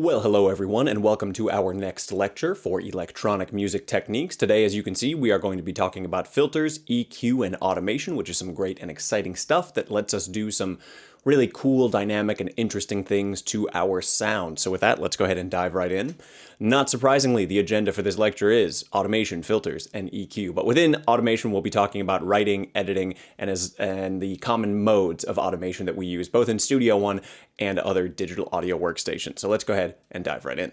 Well, hello everyone, and welcome to our next lecture for electronic music techniques. Today, as you can see, we are going to be talking about filters, EQ, and automation, which is some great and exciting stuff that lets us do some really cool, dynamic, and interesting things to our sound. So with that, let's go ahead and dive right in. Not surprisingly, the agenda for this lecture is automation, filters, and EQ. But within automation, we'll be talking about writing, editing, and the common modes of automation that we use, both in Studio One and other digital audio workstations. So let's go ahead and dive right in.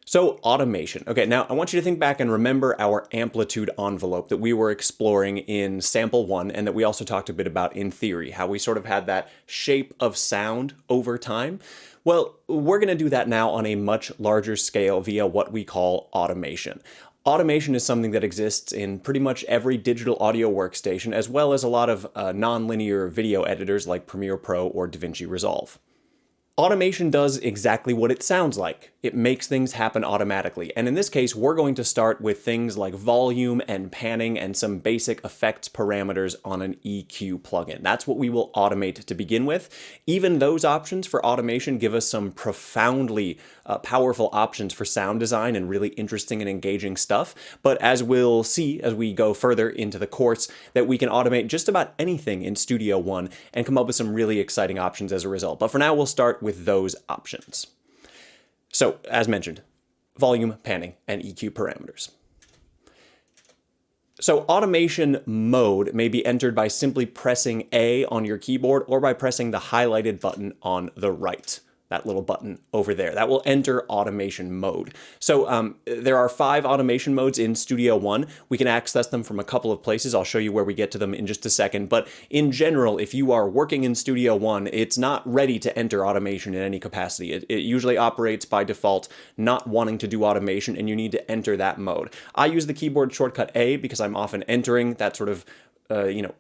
So automation. Okay, now I want you to think back and remember our amplitude envelope that we were exploring in sample one and that we also talked a bit about in theory, how we sort of had that shape of sound over time. Well, we're going to do that now on a much larger scale via what we call automation. Automation is something that exists in pretty much every digital audio workstation, as well as a lot of non-linear video editors like Premiere Pro or DaVinci Resolve. Automation does exactly what it sounds like. It makes things happen automatically. And in this case, we're going to start with things like volume and panning and some basic effects parameters on an EQ plugin. That's what we will automate to begin with. Even those options for automation give us some profoundly powerful options for sound design and really interesting and engaging stuff. But as we'll see as we go further into the course, that we can automate just about anything in Studio One and come up with some really exciting options as a result. But for now, we'll start with those options. So, as mentioned, volume, panning, and EQ parameters. So automation mode may be entered by simply pressing A on your keyboard or by pressing the highlighted button on the right. That little button over there. That will enter automation mode. So there are 5 automation modes in Studio One. We can access them from a couple of places. I'll show you where we get to them in just a second. But in general, if you are working in Studio One, it's not ready to enter automation in any capacity. It usually operates by default, not wanting to do automation, and you need to enter that mode. I use the keyboard shortcut A because I'm often entering that sort of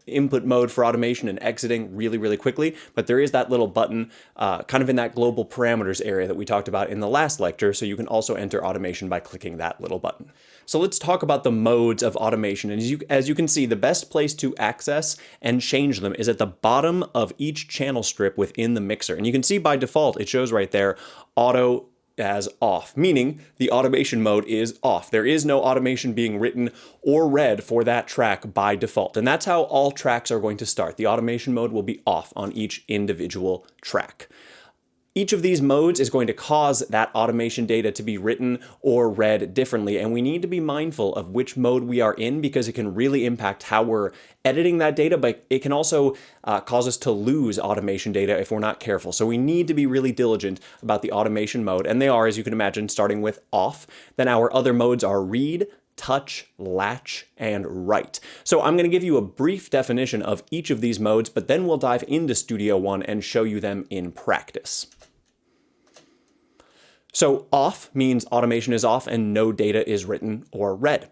input mode for automation and exiting really quickly, but there is that little button kind of in that global parameters area that we talked about in the last lecture, so you can also enter automation by clicking that little button. So let's talk about the modes of automation, and as you can see, the best place to access and change them is at the bottom of each channel strip within the mixer, and you can see by default, it shows right there, auto as off, meaning the automation mode is off. There is no automation being written or read for that track by default. And that's how all tracks are going to start. The automation mode will be off on each individual track. Each of these modes is going to cause that automation data to be written or read differently, and we need to be mindful of which mode we are in because it can really impact how we're editing that data, but it can also cause us to lose automation data if we're not careful. So we need to be really diligent about the automation mode, and they are, as you can imagine, starting with off. Then our other modes are read, touch, latch, and write. So I'm going to give you a brief definition of each of these modes, but then we'll dive into Studio One and show you them in practice. So off means automation is off and no data is written or read.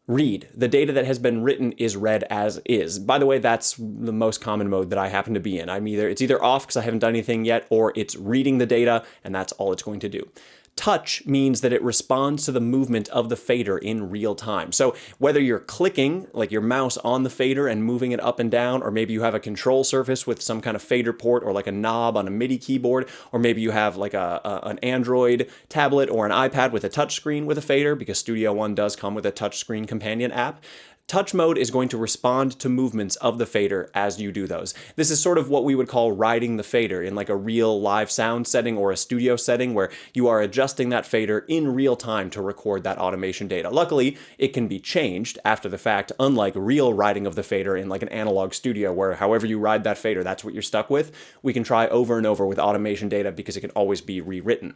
Read, the data that has been written is read as is. By the way, that's the most common mode that I happen to be in. It's either off because I haven't done anything yet, or it's reading the data and that's all it's going to do. Touch means that it responds to the movement of the fader in real time. So whether you're clicking like your mouse on the fader and moving it up and down, or maybe you have a control surface with some kind of fader port or like a knob on a MIDI keyboard, or maybe you have like an Android tablet or an iPad with a touch screen with a fader, because Studio One does come with a touch screen companion app. Touch mode is going to respond to movements of the fader as you do those. This is sort of what we would call riding the fader in like a real live sound setting or a studio setting where you are adjusting that fader in real time to record that automation data. Luckily, it can be changed after the fact, unlike real riding of the fader in like an analog studio where however you ride that fader, that's what you're stuck with. We can try over and over with automation data because it can always be rewritten.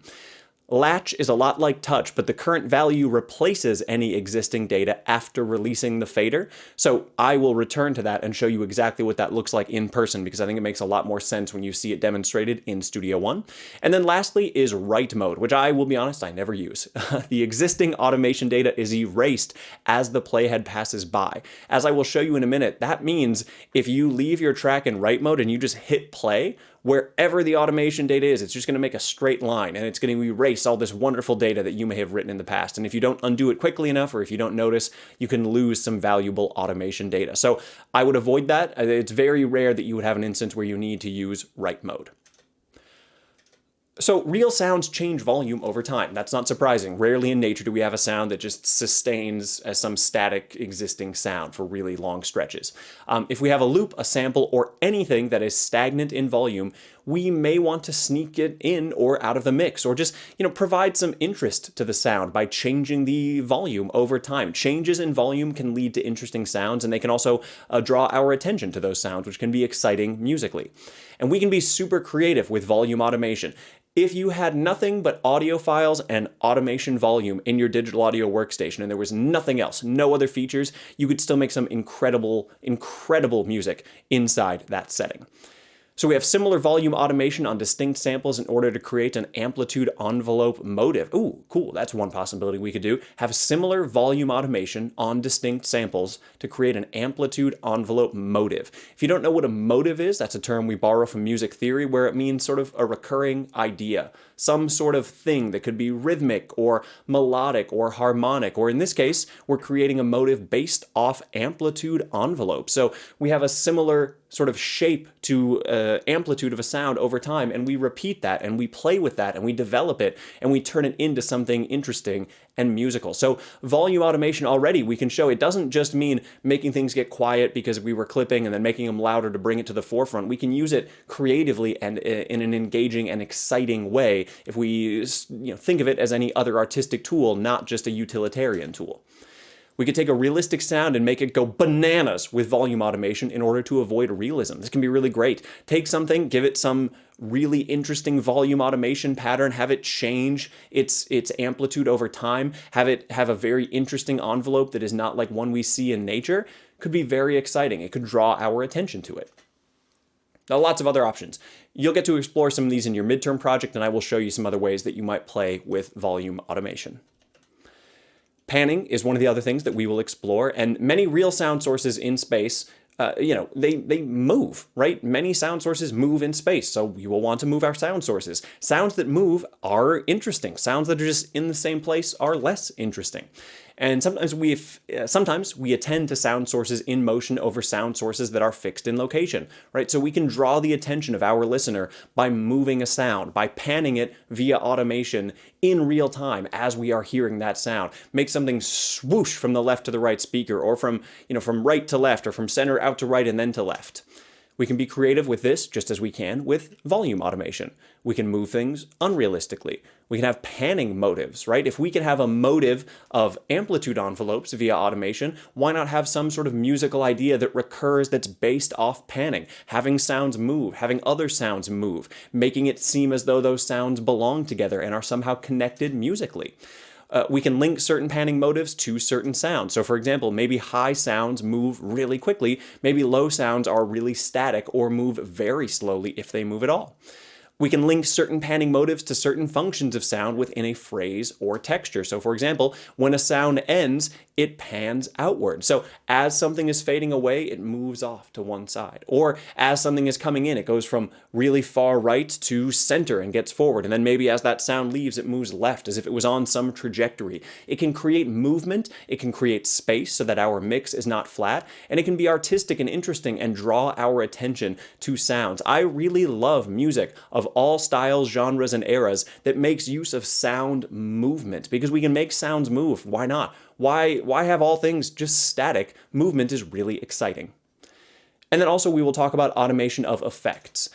Latch is a lot like touch, but the current value replaces any existing data after releasing the fader. So I will return to that and show you exactly what that looks like in person because I think it makes a lot more sense when you see it demonstrated in Studio One. And then lastly is write mode, which I will be honest, I never use. The existing automation data is erased as the playhead passes by. As I will show you in a minute, that means if you leave your track in write mode and you just hit play, wherever the automation data is, it's just going to make a straight line and it's going to erase all this wonderful data that you may have written in the past. And if you don't undo it quickly enough, or if you don't notice, you can lose some valuable automation data. So I would avoid that. It's very rare that you would have an instance where you need to use write mode. So real sounds change volume over time. That's not surprising. Rarely in nature do we have a sound that just sustains as some static existing sound for really long stretches. If we have a loop, a sample, or anything that is stagnant in volume, we may want to sneak it in or out of the mix, or just provide some interest to the sound by changing the volume over time. Changes in volume can lead to interesting sounds, and they can also draw our attention to those sounds, which can be exciting musically. And we can be super creative with volume automation. If you had nothing but audio files and automation volume in your digital audio workstation and there was nothing else, no other features, you could still make some incredible, incredible music inside that setting. So we have similar volume automation on distinct samples in order to create an amplitude envelope motive. Ooh, cool, that's one possibility we could do. Have similar volume automation on distinct samples to create an amplitude envelope motive. If you don't know what a motive is, that's a term we borrow from music theory where it means sort of a recurring idea. Some sort of thing that could be rhythmic or melodic or harmonic, or in this case, we're creating a motive based off amplitude envelope. So we have a similar sort of shape to amplitude of a sound over time, and we repeat that, and we play with that, and we develop it, and we turn it into something interesting and musical. So volume automation already, we can show it doesn't just mean making things get quiet because we were clipping and then making them louder to bring it to the forefront. We can use it creatively and in an engaging and exciting way if we think of it as any other artistic tool, not just a utilitarian tool. We could take a realistic sound and make it go bananas with volume automation in order to avoid realism. This can be really great. Take something, give it some really interesting volume automation pattern, have it change its amplitude over time, have it have a very interesting envelope that is not like one we see in nature. Could be very exciting. It could draw our attention to it. Now, lots of other options. You'll get to explore some of these in your midterm project, and I will show you some other ways that you might play with volume automation. Panning is one of the other things that we will explore, and many real sound sources in space, they move, right? Many sound sources move in space, so we will want to move our sound sources. Sounds that move are interesting. Sounds that are just in the same place are less interesting. And sometimes we attend to sound sources in motion over sound sources that are fixed in location, right? So we can draw the attention of our listener by moving a sound, by panning it via automation in real time as we are hearing that sound. Make something swoosh from the left to the right speaker, or from right to left, or from center out to right and then to left. We can be creative with this just as we can with volume automation. We can move things unrealistically. We can have panning motives, right? If we can have a motive of amplitude envelopes via automation, why not have some sort of musical idea that recurs that's based off panning, having sounds move, having other sounds move, making it seem as though those sounds belong together and are somehow connected musically. We can link certain panning motives to certain sounds. So for example, maybe high sounds move really quickly, maybe low sounds are really static or move very slowly if they move at all. We can link certain panning motives to certain functions of sound within a phrase or texture. So for example, when a sound ends, it pans outward. So as something is fading away, it moves off to one side. Or as something is coming in, it goes from really far right to center and gets forward. And then maybe as that sound leaves, it moves left as if it was on some trajectory. It can create movement, it can create space so that our mix is not flat, and it can be artistic and interesting and draw our attention to sounds. I really love music of all styles, genres, and eras that makes use of sound movement, because we can make sounds move. Why not? Why have all things just static? Movement is really exciting. And then also we will talk about automation of effects.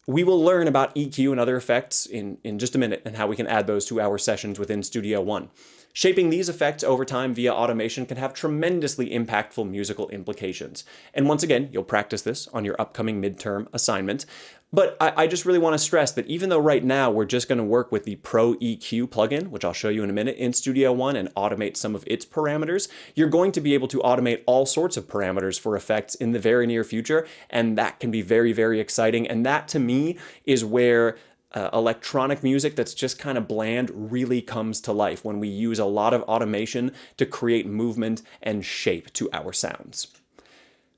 We will learn about EQ and other effects in just a minute, and how we can add those to our sessions within Studio One. Shaping these effects over time via automation can have tremendously impactful musical implications. And once again, you'll practice this on your upcoming midterm assignment. But I just really want to stress that even though right now we're just going to work with the Pro EQ plugin, which I'll show you in a minute, in Studio One and automate some of its parameters, you're going to be able to automate all sorts of parameters for effects in the very near future, and that can be very, very exciting. And that, to me, is where electronic music that's just kind of bland really comes to life, when we use a lot of automation to create movement and shape to our sounds.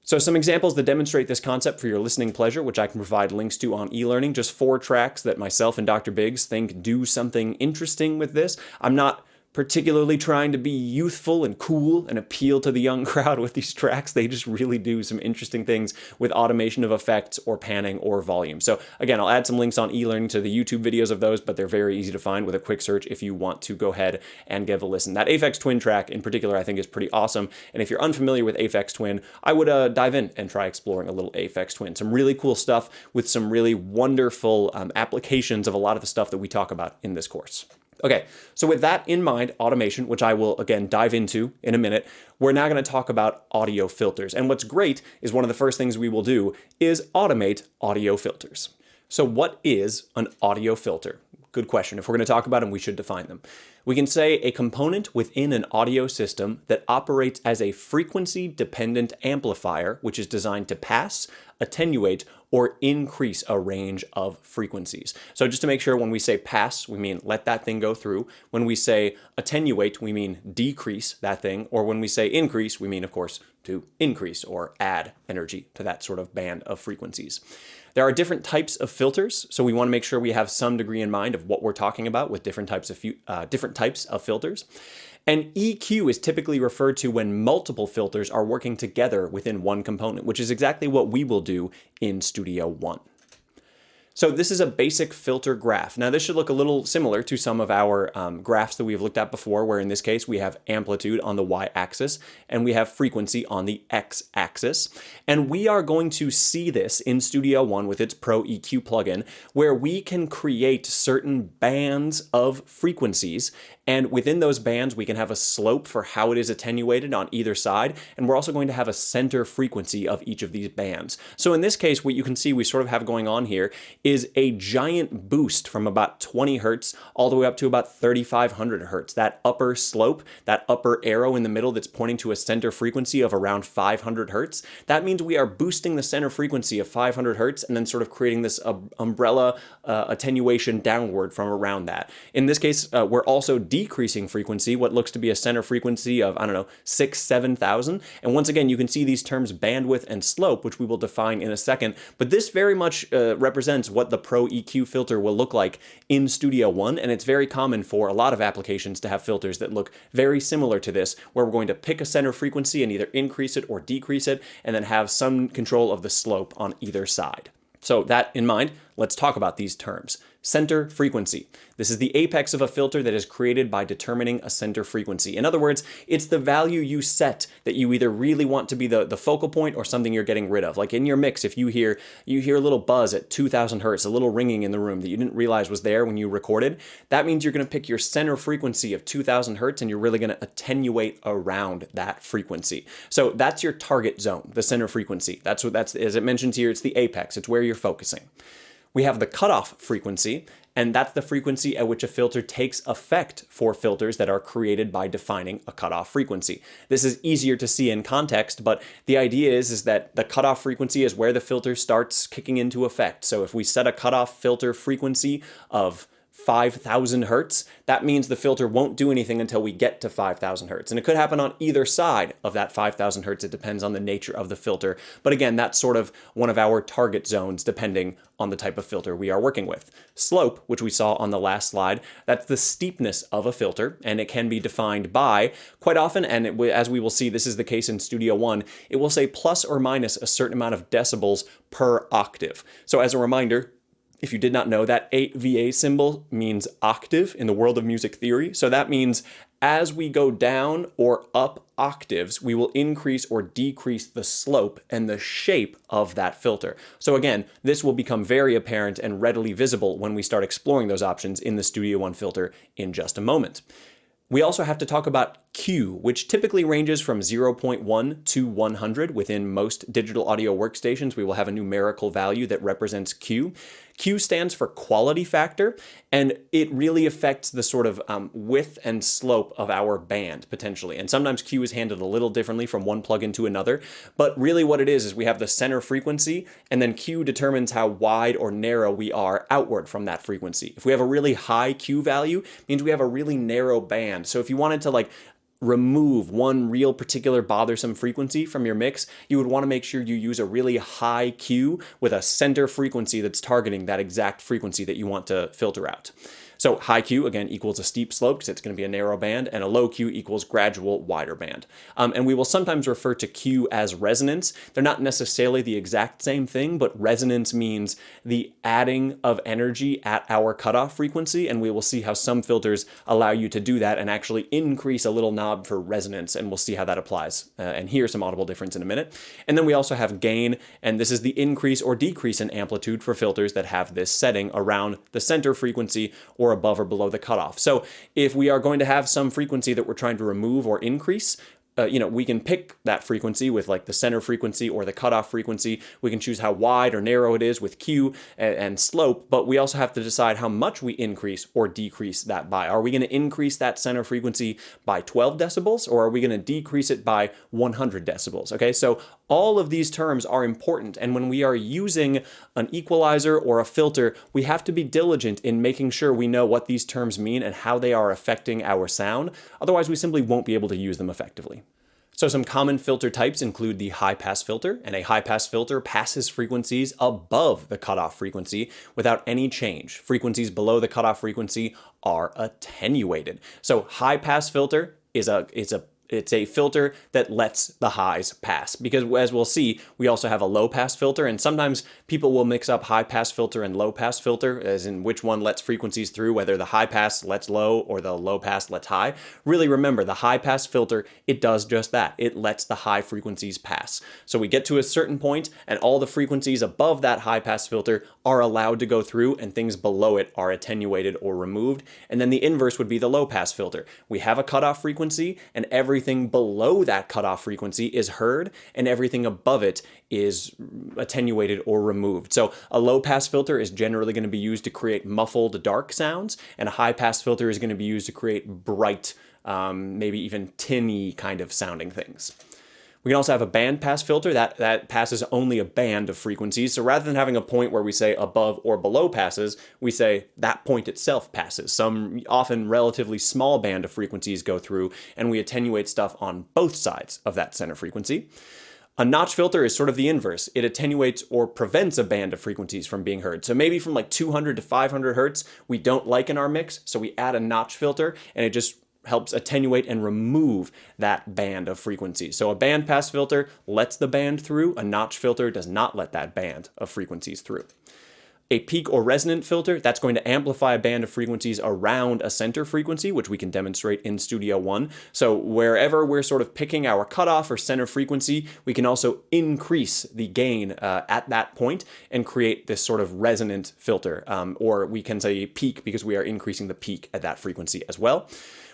So some examples that demonstrate this concept for your listening pleasure, which I can provide links to on eLearning, just 4 tracks that myself and Dr. Biggs think do something interesting with this. I'm not particularly trying to be youthful and cool and appeal to the young crowd with these tracks. They just really do some interesting things with automation of effects or panning or volume. So again, I'll add some links on eLearning to the YouTube videos of those, but they're very easy to find with a quick search if you want to go ahead and give a listen. That Aphex Twin track in particular, I think is pretty awesome. And if you're unfamiliar with Aphex Twin, I would dive in and try exploring a little Aphex Twin. Some really cool stuff with some really wonderful applications of a lot of the stuff that we talk about in this course. Okay, so with that in mind, automation, which I will again dive into in a minute, we're now going to talk about audio filters. And what's great is one of the first things we will do is automate audio filters. So what is an audio filter? Good question. If we're going to talk about them, we should define them. We can say a component within an audio system that operates as a frequency-dependent amplifier, which is designed to pass, attenuate, or increase a range of frequencies. So just to make sure, when we say pass, we mean let that thing go through. When we say attenuate, we mean decrease that thing. Or when we say increase, we mean, of course, to increase or add energy to that sort of band of frequencies. There are different types of filters, so we want to make sure we have some degree in mind of what we're talking about with different types of filters. And EQ is typically referred to when multiple filters are working together within one component, which is exactly what we will do in Studio One. So this is a basic filter graph. Now this should look a little similar to some of our graphs that we've looked at before, where in this case we have amplitude on the y-axis and we have frequency on the x-axis. And we are going to see this in Studio One with its Pro EQ plugin, where we can create certain bands of frequencies. And within those bands, we can have a slope for how it is attenuated on either side. And we're also going to have a center frequency of each of these bands. So in this case, what you can see we sort of have going on here is a giant boost from about 20 hertz all the way up to about 3,500 hertz. That upper slope, that upper arrow in the middle that's pointing to a center frequency of around 500 hertz, that means we are boosting the center frequency of 500 hertz and then sort of creating this umbrella attenuation downward from around that. In this case, we're also decreasing frequency, what looks to be a center frequency of, 6,000, 7,000. And once again, you can see these terms bandwidth and slope, which we will define in a second. But this very much represents what the Pro EQ filter will look like in Studio One. And it's very common for a lot of applications to have filters that look very similar to this, where we're going to pick a center frequency and either increase it or decrease it, and then have some control of the slope on either side. So that in mind, let's talk about these terms. Center frequency. This is the apex of a filter that is created by determining a center frequency. In other words, it's the value you set that you either really want to be the focal point or something you're getting rid of. Like in your mix, if you hear a little buzz at 2,000 hertz, a little ringing in the room that you didn't realize was there when you recorded, that means you're going to pick your center frequency of 2,000 hertz and you're really going to attenuate around that frequency. So that's your target zone, the center frequency. That's as it mentions here, it's the apex. It's where you're focusing. We have the cutoff frequency, and that's the frequency at which a filter takes effect for filters that are created by defining a cutoff frequency. This is easier to see in context, but the idea is that the cutoff frequency is where the filter starts kicking into effect. So if we set a cutoff filter frequency of 5,000 hertz, that means the filter won't do anything until we get to 5,000 hertz. And it could happen on either side of that 5,000 hertz. It depends on the nature of the filter. But again, that's sort of one of our target zones depending on the type of filter we are working with. Slope, which we saw on the last slide, that's the steepness of a filter, and it can be defined by, quite often, and as we will see, this is the case in Studio One, it will say plus or minus a certain amount of decibels per octave. So as a reminder, if you did not know, that 8VA symbol means octave in the world of music theory. So that means as we go down or up octaves, we will increase or decrease the slope and the shape of that filter. So again, this will become very apparent and readily visible when we start exploring those options in the Studio One filter in just a moment. We also have to talk about Q, which typically ranges from 0.1 to 100 within most digital audio workstations. We will have a numerical value that represents Q. Q stands for quality factor, and it really affects the sort of width and slope of our band, potentially. And sometimes Q is handled a little differently from one plugin to another, but really what it is we have the center frequency, and then Q determines how wide or narrow we are outward from that frequency. If we have a really high Q value, it means we have a really narrow band. So if you wanted to remove one real particular bothersome frequency from your mix, you would want to make sure you use a really high Q with a center frequency that's targeting that exact frequency that you want to filter out. So high Q, again, equals a steep slope because it's going to be a narrow band, and a low Q equals gradual, wider band. And we will sometimes refer to Q as resonance. They're not necessarily the exact same thing, but resonance means the adding of energy at our cutoff frequency, and we will see how some filters allow you to do that and actually increase a little knob for resonance, and we'll see how that applies and hear some audible difference in a minute. And then we also have gain, and this is the increase or decrease in amplitude for filters that have this setting around the center frequency or above or below the cutoff. So if we are going to have some frequency that we're trying to remove or increase, we can pick that frequency with like the center frequency or the cutoff frequency. We can choose how wide or narrow it is with Q and slope, but we also have to decide how much we increase or decrease that by. Are we going to increase that center frequency by 12 decibels, or are we going to decrease it by 100 decibels? Okay, so all of these terms are important, and when we are using an equalizer or a filter, we have to be diligent in making sure we know what these terms mean and how they are affecting our sound. Otherwise, we simply won't be able to use them effectively. So some common filter types include the high-pass filter, and a high-pass filter passes frequencies above the cutoff frequency without any change. Frequencies below the cutoff frequency are attenuated. So high-pass filter is it's a filter that lets the highs pass, because as we'll see, we also have a low pass filter, and sometimes people will mix up high pass filter and low pass filter, as in which one lets frequencies through, whether the high pass lets low or the low pass lets high. Really remember, the high pass filter, it does just that. It lets the high frequencies pass. So we get to a certain point and all the frequencies above that high pass filter are allowed to go through, and things below it are attenuated or removed. And then the inverse would be the low pass filter. We have a cutoff frequency, and everything below that cutoff frequency is heard, and everything above it is attenuated or removed. So a low pass filter is generally going to be used to create muffled dark sounds, and a high pass filter is going to be used to create bright, maybe even tinny kind of sounding things. We can also have a band pass filter that passes only a band of frequencies. So rather than having a point where we say above or below passes, we say that point itself passes. Some often relatively small band of frequencies go through, and we attenuate stuff on both sides of that center frequency. A notch filter is sort of the inverse. It attenuates or prevents a band of frequencies from being heard. So maybe from like 200 to 500 hertz, we don't like in our mix, so we add a notch filter, and it just helps attenuate and remove that band of frequencies. So a band pass filter lets the band through. A notch filter does not let that band of frequencies through. A peak or resonant filter, that's going to amplify a band of frequencies around a center frequency, which we can demonstrate in Studio One. So wherever we're sort of picking our cutoff or center frequency, we can also increase the gain at that point and create this sort of resonant filter. Or we can say peak because we are increasing the peak at that frequency as well.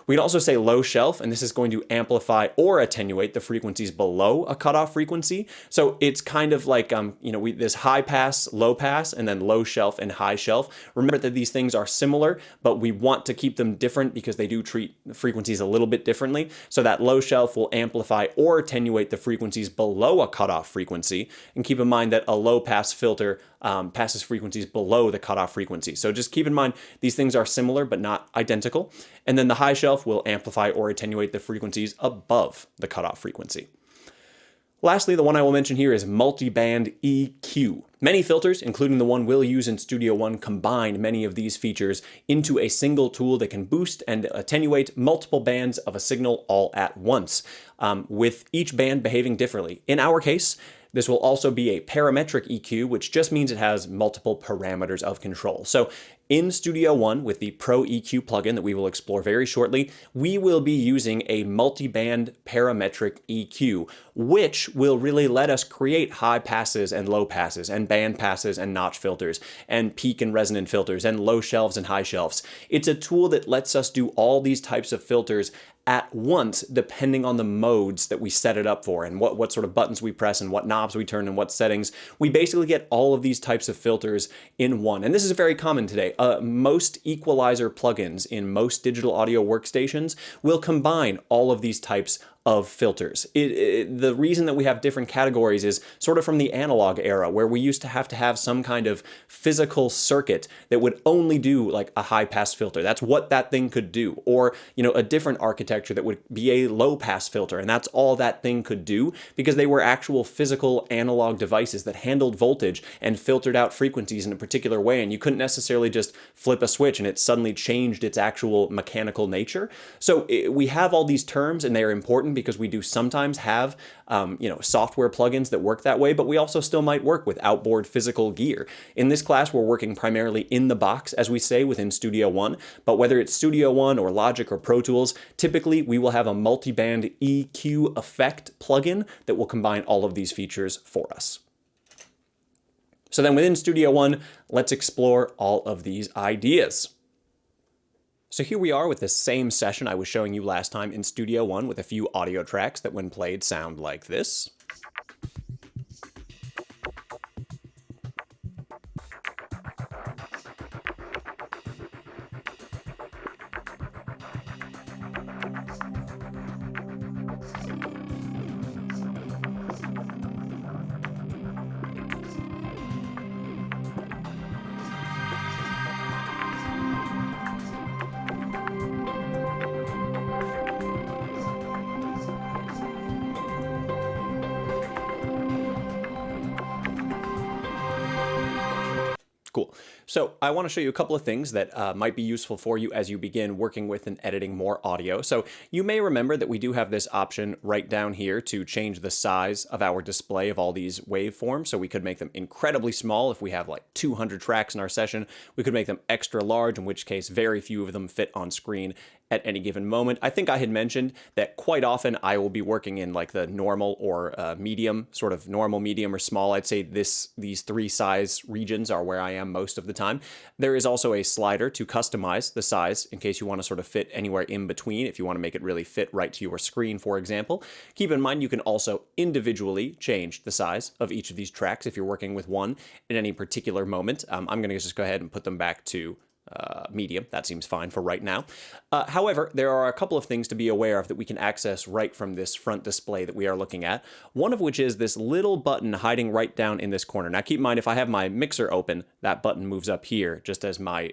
We can also say low shelf, and this is going to amplify or attenuate the frequencies below a cutoff frequency. So it's kind of like, this high pass, low pass, and then low shelf and high shelf. Remember that these things are similar, but we want to keep them different because they do treat frequencies a little bit differently. So that low shelf will amplify or attenuate the frequencies below a cutoff frequency. And keep in mind that a low pass filter passes frequencies below the cutoff frequency. So just keep in mind these things are similar but not identical. And then the high shelf will amplify or attenuate the frequencies above the cutoff frequency. Lastly, the one I will mention here is multi-band EQ. Many filters, including the one we'll use in Studio One, combine many of these features into a single tool that can boost and attenuate multiple bands of a signal all at once, with each band behaving differently. In our case, this will also be a parametric EQ, which just means it has multiple parameters of control. So in Studio One, with the Pro EQ plugin that we will explore very shortly, we will be using a multi-band parametric EQ, which will really let us create high passes and low passes, and band passes and notch filters, and peak and resonant filters, and low shelves and high shelves. It's a tool that lets us do all these types of filters at once, depending on the modes that we set it up for and what sort of buttons we press and what knobs we turn and what settings. We basically get all of these types of filters in one. And this is very common today. Most equalizer plugins in most digital audio workstations will combine all of these types of filters. The reason that we have different categories is sort of from the analog era, where we used to have some kind of physical circuit that would only do like a high pass filter. That's what that thing could do. Or, a different architecture that would be a low pass filter, and that's all that thing could do, because they were actual physical analog devices that handled voltage and filtered out frequencies in a particular way, and you couldn't necessarily just flip a switch and it suddenly changed its actual mechanical nature. So we have all these terms, and they are important because we do sometimes have software plugins that work that way, but we also still might work with outboard physical gear. In this class, we're working primarily in the box, as we say, within Studio One, but whether it's Studio One or Logic or Pro Tools, typically we will have a multi-band EQ effect plugin that will combine all of these features for us. So then within Studio One, let's explore all of these ideas. So here we are with the same session I was showing you last time in Studio One with a few audio tracks that when played sound like this. Cool. So I want to show you a couple of things that might be useful for you as you begin working with and editing more audio. So you may remember that we do have this option right down here to change the size of our display of all these waveforms. So we could make them incredibly small if we have like 200 tracks in our session. We could make them extra large, in which case very few of them fit on screen at any given moment. I think I had mentioned that quite often I will be working in like the normal or medium, sort of normal, medium, or small. I'd say these three size regions are where I am most of the time. There is also a slider to customize the size in case you want to sort of fit anywhere in between, if you want to make it really fit right to your screen, for example. Keep in mind you can also individually change the size of each of these tracks if you're working with one in any particular moment. I'm going to just go ahead and put them back to medium. That seems fine for right now. However, there are a couple of things to be aware of that we can access right from this front display that we are looking at. One of which is this little button hiding right down in this corner. Now keep in mind, if I have my mixer open, that button moves up here just as my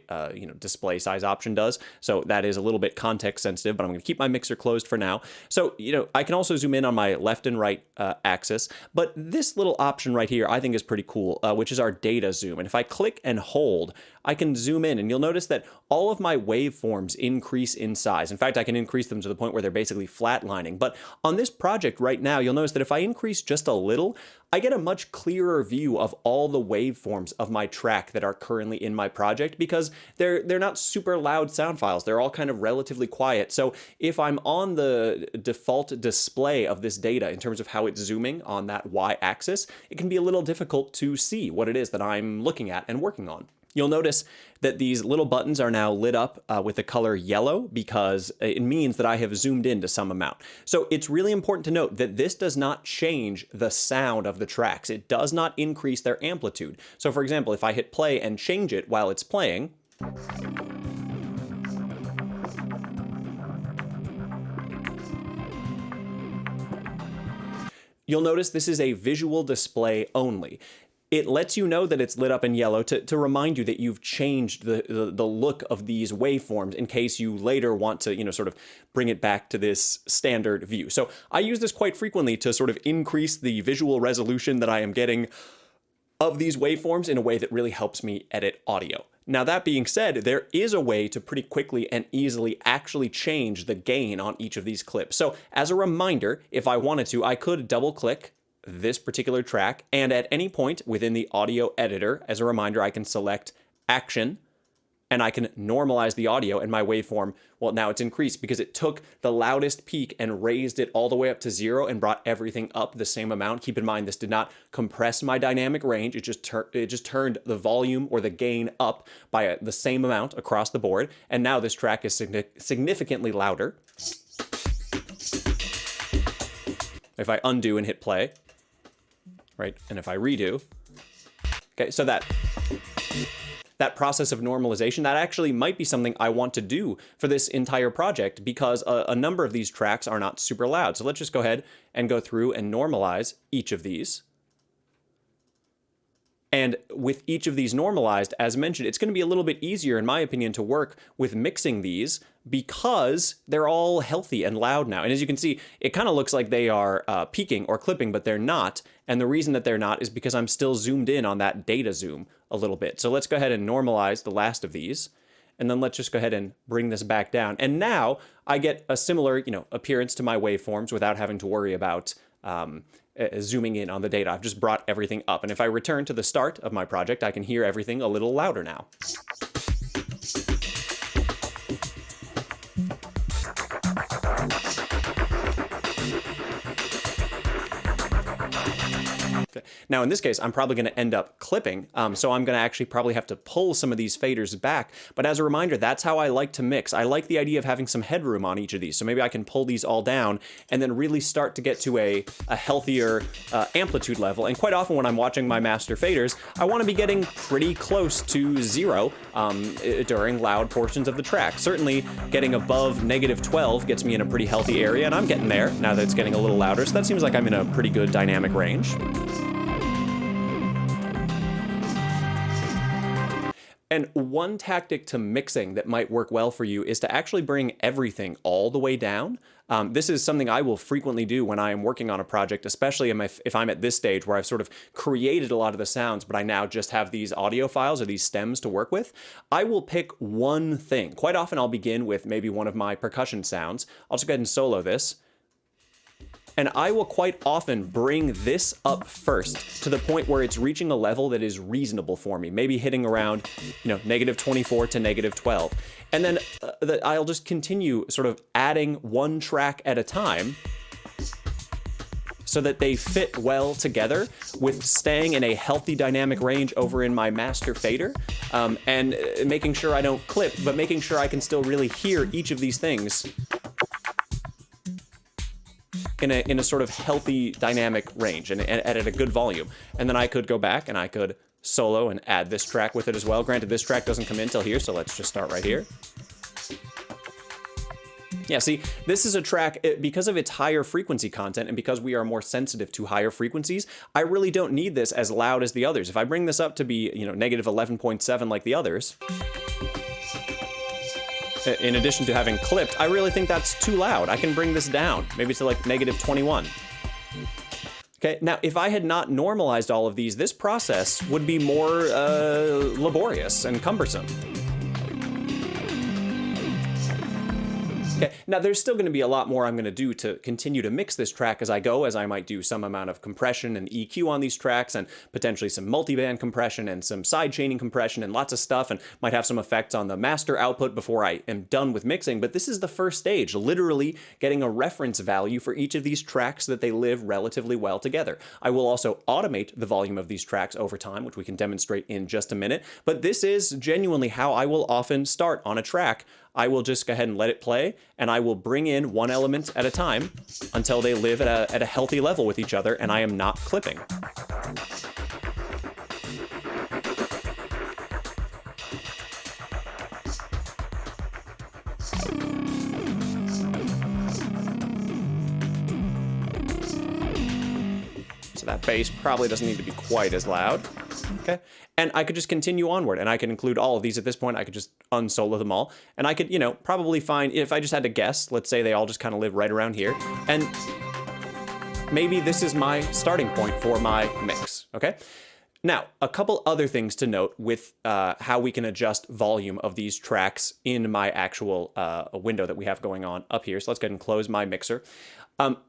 display size option does. So that is a little bit context sensitive, but I'm going to keep my mixer closed for now. So I can also zoom in on my left and right axis, but this little option right here I think is pretty cool, which is our data zoom. And if I click and hold, I can zoom in, and you'll notice that all of my waveforms increase in size. In fact, I can increase them to the point where they're basically flatlining. But on this project right now, you'll notice that if I increase just a little, I get a much clearer view of all the waveforms of my track that are currently in my project, because they're not super loud sound files. They're all kind of relatively quiet. So if I'm on the default display of this data in terms of how it's zooming on that y-axis, it can be a little difficult to see what it is that I'm looking at and working on. You'll notice that these little buttons are now lit up with the color yellow because it means that I have zoomed in to some amount. So it's really important to note that this does not change the sound of the tracks. It does not increase their amplitude. So for example, if I hit play and change it while it's playing, you'll notice this is a visual display only. It lets you know that it's lit up in yellow to remind you that you've changed the look of these waveforms in case you later want to, sort of bring it back to this standard view. So I use this quite frequently to sort of increase the visual resolution that I am getting of these waveforms in a way that really helps me edit audio. Now, that being said, there is a way to pretty quickly and easily actually change the gain on each of these clips. So as a reminder, if I wanted to, I could double click this particular track, and at any point within the audio editor, as a reminder, I can select action, and I can normalize the audio, and my waveform, well, now it's increased because it took the loudest peak and raised it all the way up to 0 and brought everything up the same amount. Keep in mind, this did not compress my dynamic range. It just turned the volume or the gain up by the same amount across the board, and now this track is significantly louder. If I undo and hit play, right, and if I redo, okay, so that that process of normalization, that actually might be something I want to do for this entire project, because a number of these tracks are not super loud. So let's just go ahead and go through and normalize each of these. And with each of these normalized, as mentioned, it's going to be a little bit easier, in my opinion, to work with mixing these because they're all healthy and loud now. And as you can see, it kind of looks like they are peaking or clipping, but they're not. And the reason that they're not is because I'm still zoomed in on that data zoom a little bit. So let's go ahead and normalize the last of these. And then let's just go ahead and bring this back down. And now I get a similar, appearance to my waveforms without having to worry about zooming in on the data. I've just brought everything up. And if I return to the start of my project, I can hear everything a little louder now. Now, in this case, I'm probably going to end up clipping, so I'm going to actually probably have to pull some of these faders back. But as a reminder, that's how I like to mix. I like the idea of having some headroom on each of these, so maybe I can pull these all down and then really start to get to a healthier amplitude level. And quite often when I'm watching my master faders, I want to be getting pretty close to 0 during loud portions of the track. Certainly getting above -12 gets me in a pretty healthy area, and I'm getting there now that it's getting a little louder, so that seems like I'm in a pretty good dynamic range. And one tactic to mixing that might work well for you is to actually bring everything all the way down. This is something I will frequently do when I am working on a project, especially if I'm at this stage where I've sort of created a lot of the sounds, but I now just have these audio files or these stems to work with. I will pick one thing. Quite often I'll begin with maybe one of my percussion sounds. I'll just go ahead and solo this. And I will quite often bring this up first to the point where it's reaching a level that is reasonable for me, maybe hitting around, -24 to -12. And then I'll just continue sort of adding one track at a time so that they fit well together with staying in a healthy dynamic range over in my master fader, and making sure I don't clip, but making sure I can still really hear each of these things in a sort of healthy dynamic range and at a good volume. And then I could go back and I could solo and add this track with it as well. Granted, this track doesn't come in till here, so let's just start right here. Yeah, see, this is a track, because of its higher frequency content and because we are more sensitive to higher frequencies, I really don't need this as loud as the others. If I bring this up to be, -11.7 like the others, in addition to having clipped, I really think that's too loud. I can bring this down, maybe to like -21. Okay, now if I had not normalized all of these, this process would be more laborious and cumbersome. Okay, now there's still going to be a lot more I'm going to do to continue to mix this track as I go, as I might do some amount of compression and EQ on these tracks, and potentially some multiband compression and some side chaining compression and lots of stuff, and might have some effects on the master output before I am done with mixing. But this is the first stage, literally getting a reference value for each of these tracks so that they live relatively well together. I will also automate the volume of these tracks over time, which we can demonstrate in just a minute, but this is genuinely how I will often start on a track. I will just go ahead and let it play, and I will bring in one element at a time until they live at a healthy level with each other, and I am not clipping. So that bass probably doesn't need to be quite as loud. Okay, and I could just continue onward, and I can include all of these at this point. I could just unsolo them all, and I could, probably find, if I just had to guess, let's say they all just kind of live right around here, and maybe this is my starting point for my mix, okay? Now, a couple other things to note with how we can adjust volume of these tracks in my actual window that we have going on up here. So let's go ahead and close my mixer.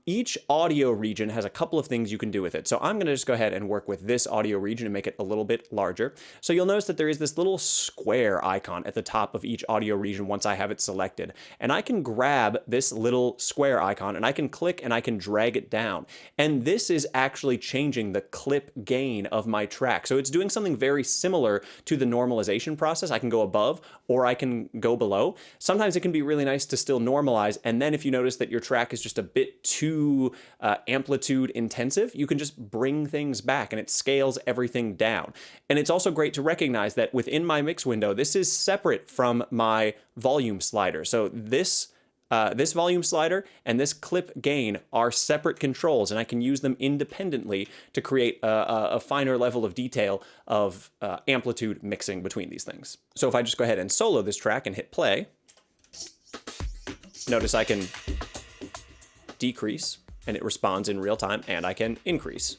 Each audio region has a couple of things you can do with it. So I'm going to just go ahead and work with this audio region and make it a little bit larger. So you'll notice that there is this little square icon at the top of each audio region once I have it selected. And I can grab this little square icon and I can click and I can drag it down. And this is actually changing the clip gain of my track. track. So it's doing something very similar to the normalization process. I can go above or I can go below. Sometimes it can be really nice to still normalize, and then if you notice that your track is just a bit too amplitude intensive, you can just bring things back and it scales everything down. And it's also great to recognize that within my mix window, this is separate from my volume slider. So this volume slider and this clip gain are separate controls, and I can use them independently to create a finer level of detail of amplitude mixing between these things. So if I just go ahead and solo this track and hit play, notice I can decrease and it responds in real time, and I can increase.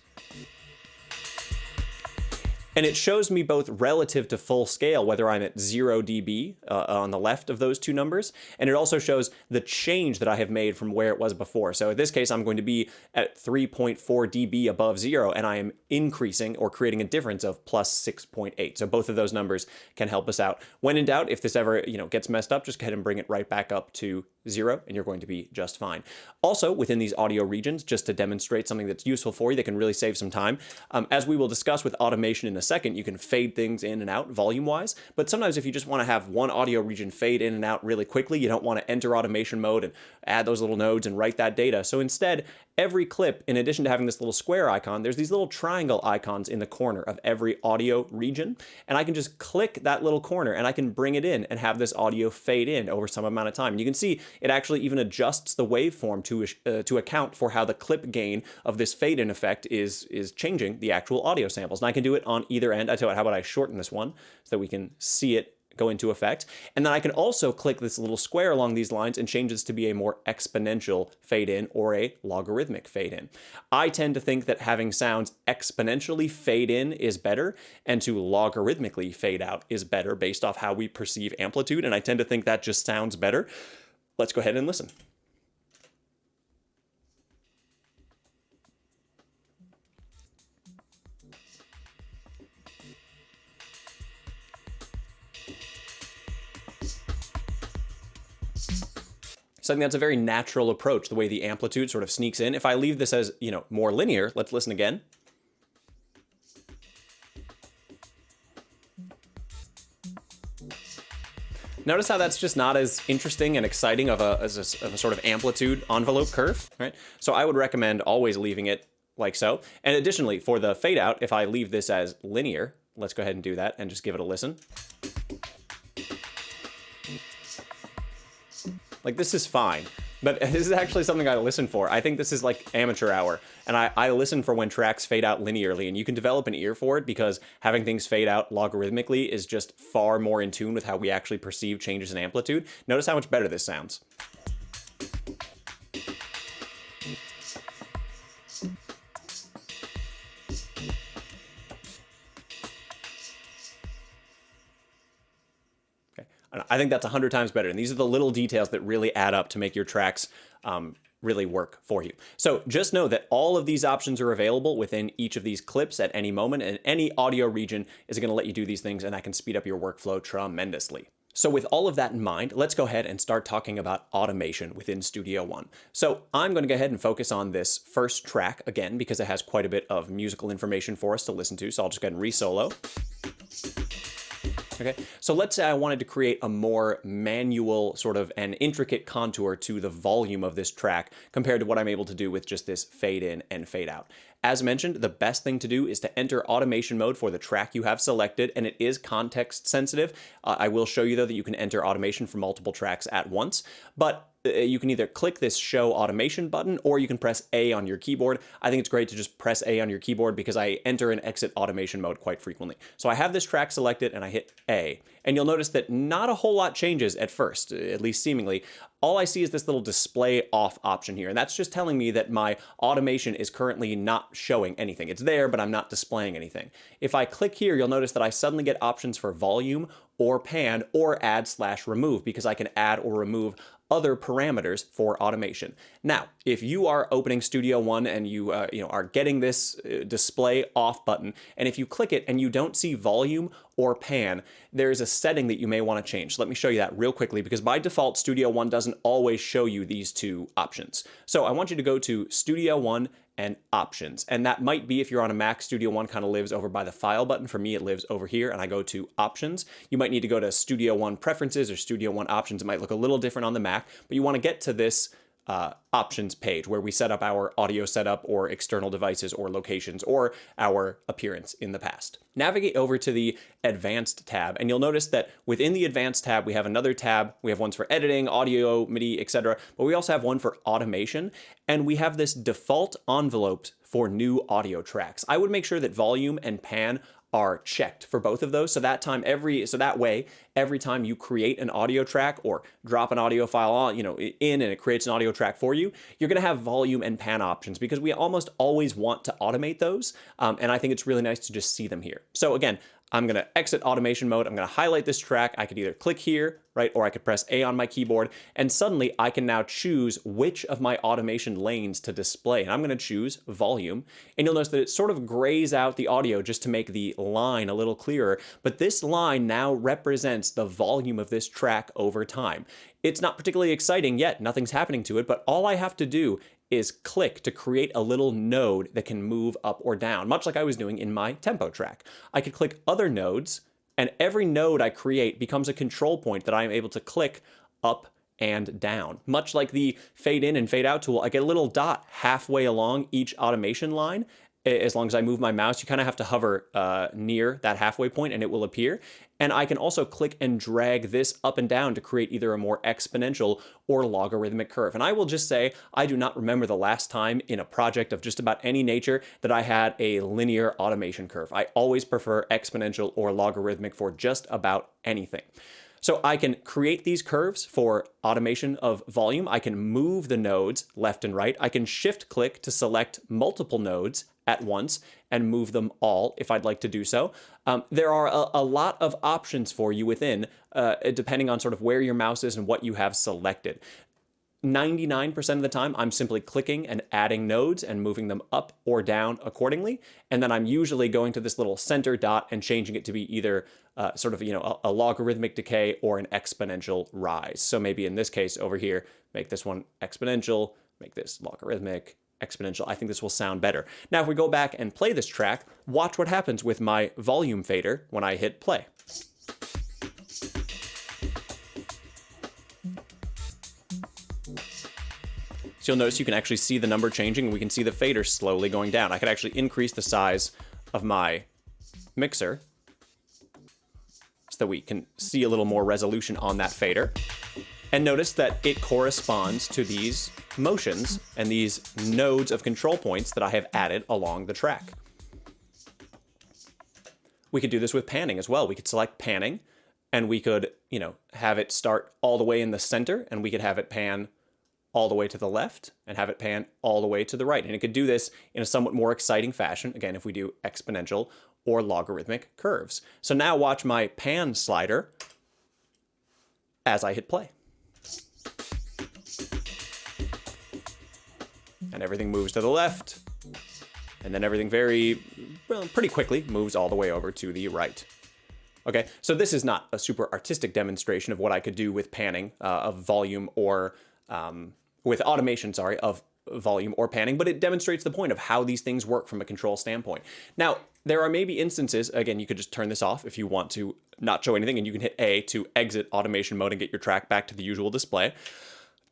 And it shows me both relative to full scale, whether I'm at 0 dB on the left of those two numbers, and it also shows the change that I have made from where it was before. So in this case, I'm going to be at 3.4 dB above 0, and I am increasing or creating a difference of plus 6.8. So both of those numbers can help us out. When in doubt, if this ever gets messed up, just go ahead and bring it right back up to 0, and you're going to be just fine. Also, within these audio regions, just to demonstrate something that's useful for you that can really save some time, as we will discuss with automation in a second, you can fade things in and out volume-wise, but sometimes if you just want to have one audio region fade in and out really quickly, you don't want to enter automation mode and add those little nodes and write that data. So instead, every clip, in addition to having this little square icon, there's these little triangle icons in the corner of every audio region, and I can just click that little corner and I can bring it in and have this audio fade in over some amount of time. And you can see it actually even adjusts the waveform to account for how the clip gain of this fade in effect is changing the actual audio samples. And I can do it on either end. I tell you what, how about I shorten this one so that we can see it go into effect. And then I can also click this little square along these lines and change this to be a more exponential fade in or a logarithmic fade in. I tend to think that having sounds exponentially fade in is better, and to logarithmically fade out is better based off how we perceive amplitude. And I tend to think that just sounds better. Let's go ahead and listen. So I think that's a very natural approach, the way the amplitude sort of sneaks in. If I leave this as, more linear, let's listen again. Notice how that's just not as interesting and exciting of a sort of amplitude envelope curve, right? So I would recommend always leaving it like so. And additionally, for the fade out, if I leave this as linear, let's go ahead and do that and just give it a listen. Like, this is fine, but this is actually something I listen for. I think this is like amateur hour, and I listen for when tracks fade out linearly, and you can develop an ear for it because having things fade out logarithmically is just far more in tune with how we actually perceive changes in amplitude. Notice how much better this sounds. I think that's 100 times better. And these are the little details that really add up to make your tracks really work for you. So just know that all of these options are available within each of these clips at any moment, and any audio region is going to let you do these things, and that can speed up your workflow tremendously. So with all of that in mind, let's go ahead and start talking about automation within Studio One. So I'm going to go ahead and focus on this first track again, because it has quite a bit of musical information for us to listen to. So I'll just go ahead and re-solo. Okay, so let's say I wanted to create a more manual sort of an intricate contour to the volume of this track compared to what I'm able to do with just this fade in and fade out. As mentioned, the best thing to do is to enter automation mode for the track you have selected, and it is context sensitive. I will show you though that you can enter automation for multiple tracks at once, but you can either click this show automation button or you can press A on your keyboard. I think it's great to just press A on your keyboard because I enter and exit automation mode quite frequently. So I have this track selected and I hit A, and you'll notice that not a whole lot changes at first, at least seemingly. All I see is this little display off option here, and that's just telling me that my automation is currently not showing anything. It's there, but I'm not displaying anything. If I click here, you'll notice that I suddenly get options for volume or pan or add/remove, because I can add or remove other parameters for automation. Now, if you are opening Studio One and you are getting this display off button, and if you click it and you don't see volume or pan, there is a setting that you may want to change. So let me show you that real quickly, because by default, Studio One doesn't always show you these two options. So I want you to go to Studio One and options. And that might be, if you're on a Mac, Studio One kind of lives over by the file button. For me, it lives over here, and I go to options. You might need to go to Studio One preferences or Studio One options. It might look a little different on the Mac, but you want to get to this options page where we set up our audio setup or external devices or locations or our appearance in the past. Navigate over to the Advanced tab, and you'll notice that within the Advanced tab, we have another tab. We have ones for editing, audio, MIDI, etc., but we also have one for automation, and we have this default envelopes for new audio tracks. I would make sure that volume and pan are checked for both of those. So that way, every time you create an audio track or drop an audio file on, in, and it creates an audio track for you, you're going to have volume and pan options because we almost always want to automate those. And I think it's really nice to just see them here. So again, I'm going to exit automation mode. I'm going to highlight this track. I could either click here, right? Or I could press A on my keyboard, and suddenly I can now choose which of my automation lanes to display. And I'm going to choose volume. And you'll notice that it sort of grays out the audio just to make the line a little clearer. But this line now represents the volume of this track over time. It's not particularly exciting yet. Nothing's happening to it, but all I have to do is click to create a little node that can move up or down, much like I was doing in my tempo track. I could click other nodes, and every node I create becomes a control point that I am able to click up and down. Much like the fade in and fade out tool, I get a little dot halfway along each automation line. As long as I move my mouse, you kind of have to hover near that halfway point and it will appear. And I can also click and drag this up and down to create either a more exponential or logarithmic curve. And I will just say, I do not remember the last time in a project of just about any nature that I had a linear automation curve. I always prefer exponential or logarithmic for just about anything. So I can create these curves for automation of volume. I can move the nodes left and right. I can shift click to select multiple nodes at once and move them all if I'd like to do so. There are a lot of options for you within, depending on sort of where your mouse is and what you have selected. 99% of the time, I'm simply clicking and adding nodes and moving them up or down accordingly. And then I'm usually going to this little center dot and changing it to be either a logarithmic decay or an exponential rise. So maybe in this case over here, make this one exponential, make this logarithmic, exponential. I think this will sound better. Now, if we go back and play this track, watch what happens with my volume fader when I hit play. So you'll notice you can actually see the number changing, and we can see the fader slowly going down. I could actually increase the size of my mixer so that we can see a little more resolution on that fader. And notice that it corresponds to these motions and these nodes of control points that I have added along the track. We could do this with panning as well. We could select panning, and we could, have it start all the way in the center, and we could have it pan all the way to the left and have it pan all the way to the right. And it could do this in a somewhat more exciting fashion, again, if we do exponential or logarithmic curves. So now watch my pan slider as I hit play. And everything moves to the left, and then everything pretty quickly moves all the way over to the right. Okay, so this is not a super artistic demonstration of what I could do with panning of volume or with automation, of volume or panning, but it demonstrates the point of how these things work from a control standpoint. Now, there are maybe instances, again, you could just turn this off if you want to not show anything, and you can hit A to exit automation mode and get your track back to the usual display.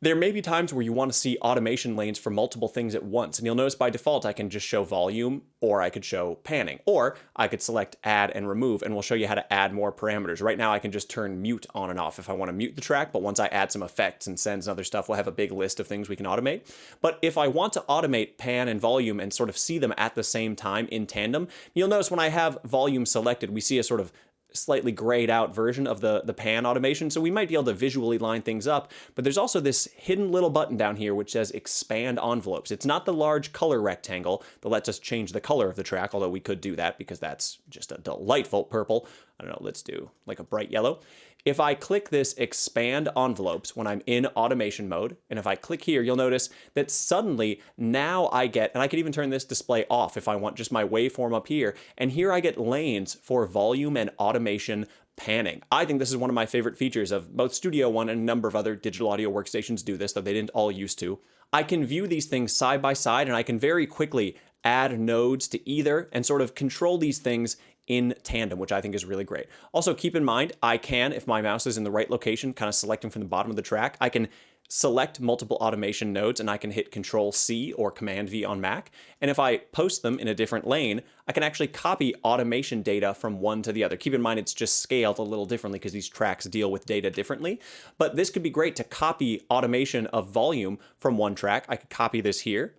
There may be times where you want to see automation lanes for multiple things at once, and you'll notice by default I can just show volume, or I could show panning, or I could select add and remove, and we'll show you how to add more parameters. Right now I can just turn mute on and off if I want to mute the track, but once I add some effects and sends and other stuff, we'll have a big list of things we can automate. But if I want to automate pan and volume and sort of see them at the same time in tandem, you'll notice when I have volume selected, we see a sort of slightly grayed out version of the pan automation. So we might be able to visually line things up, but there's also this hidden little button down here which says expand envelopes. It's not the large color rectangle that lets us change the color of the track, although we could do that because that's just a delightful purple. I don't know, let's do like a bright yellow. If I click this expand envelopes when I'm in automation mode, and if I click here, you'll notice that suddenly now I get, and I can even turn this display off if I want just my waveform up here, and here I get lanes for volume and automation panning. I think this is one of my favorite features of both Studio One and a number of other digital audio workstations do this, though they didn't all used to. I can view these things side by side, and I can very quickly add nodes to either and sort of control these things in tandem, which I think is really great. Also, keep in mind, I can, if my mouse is in the right location, kind of selecting from the bottom of the track, I can select multiple automation nodes and I can hit Control C or Command V on Mac. And if I post them in a different lane, I can actually copy automation data from one to the other. Keep in mind, it's just scaled a little differently because these tracks deal with data differently. But this could be great to copy automation of volume from one track. I could copy this here,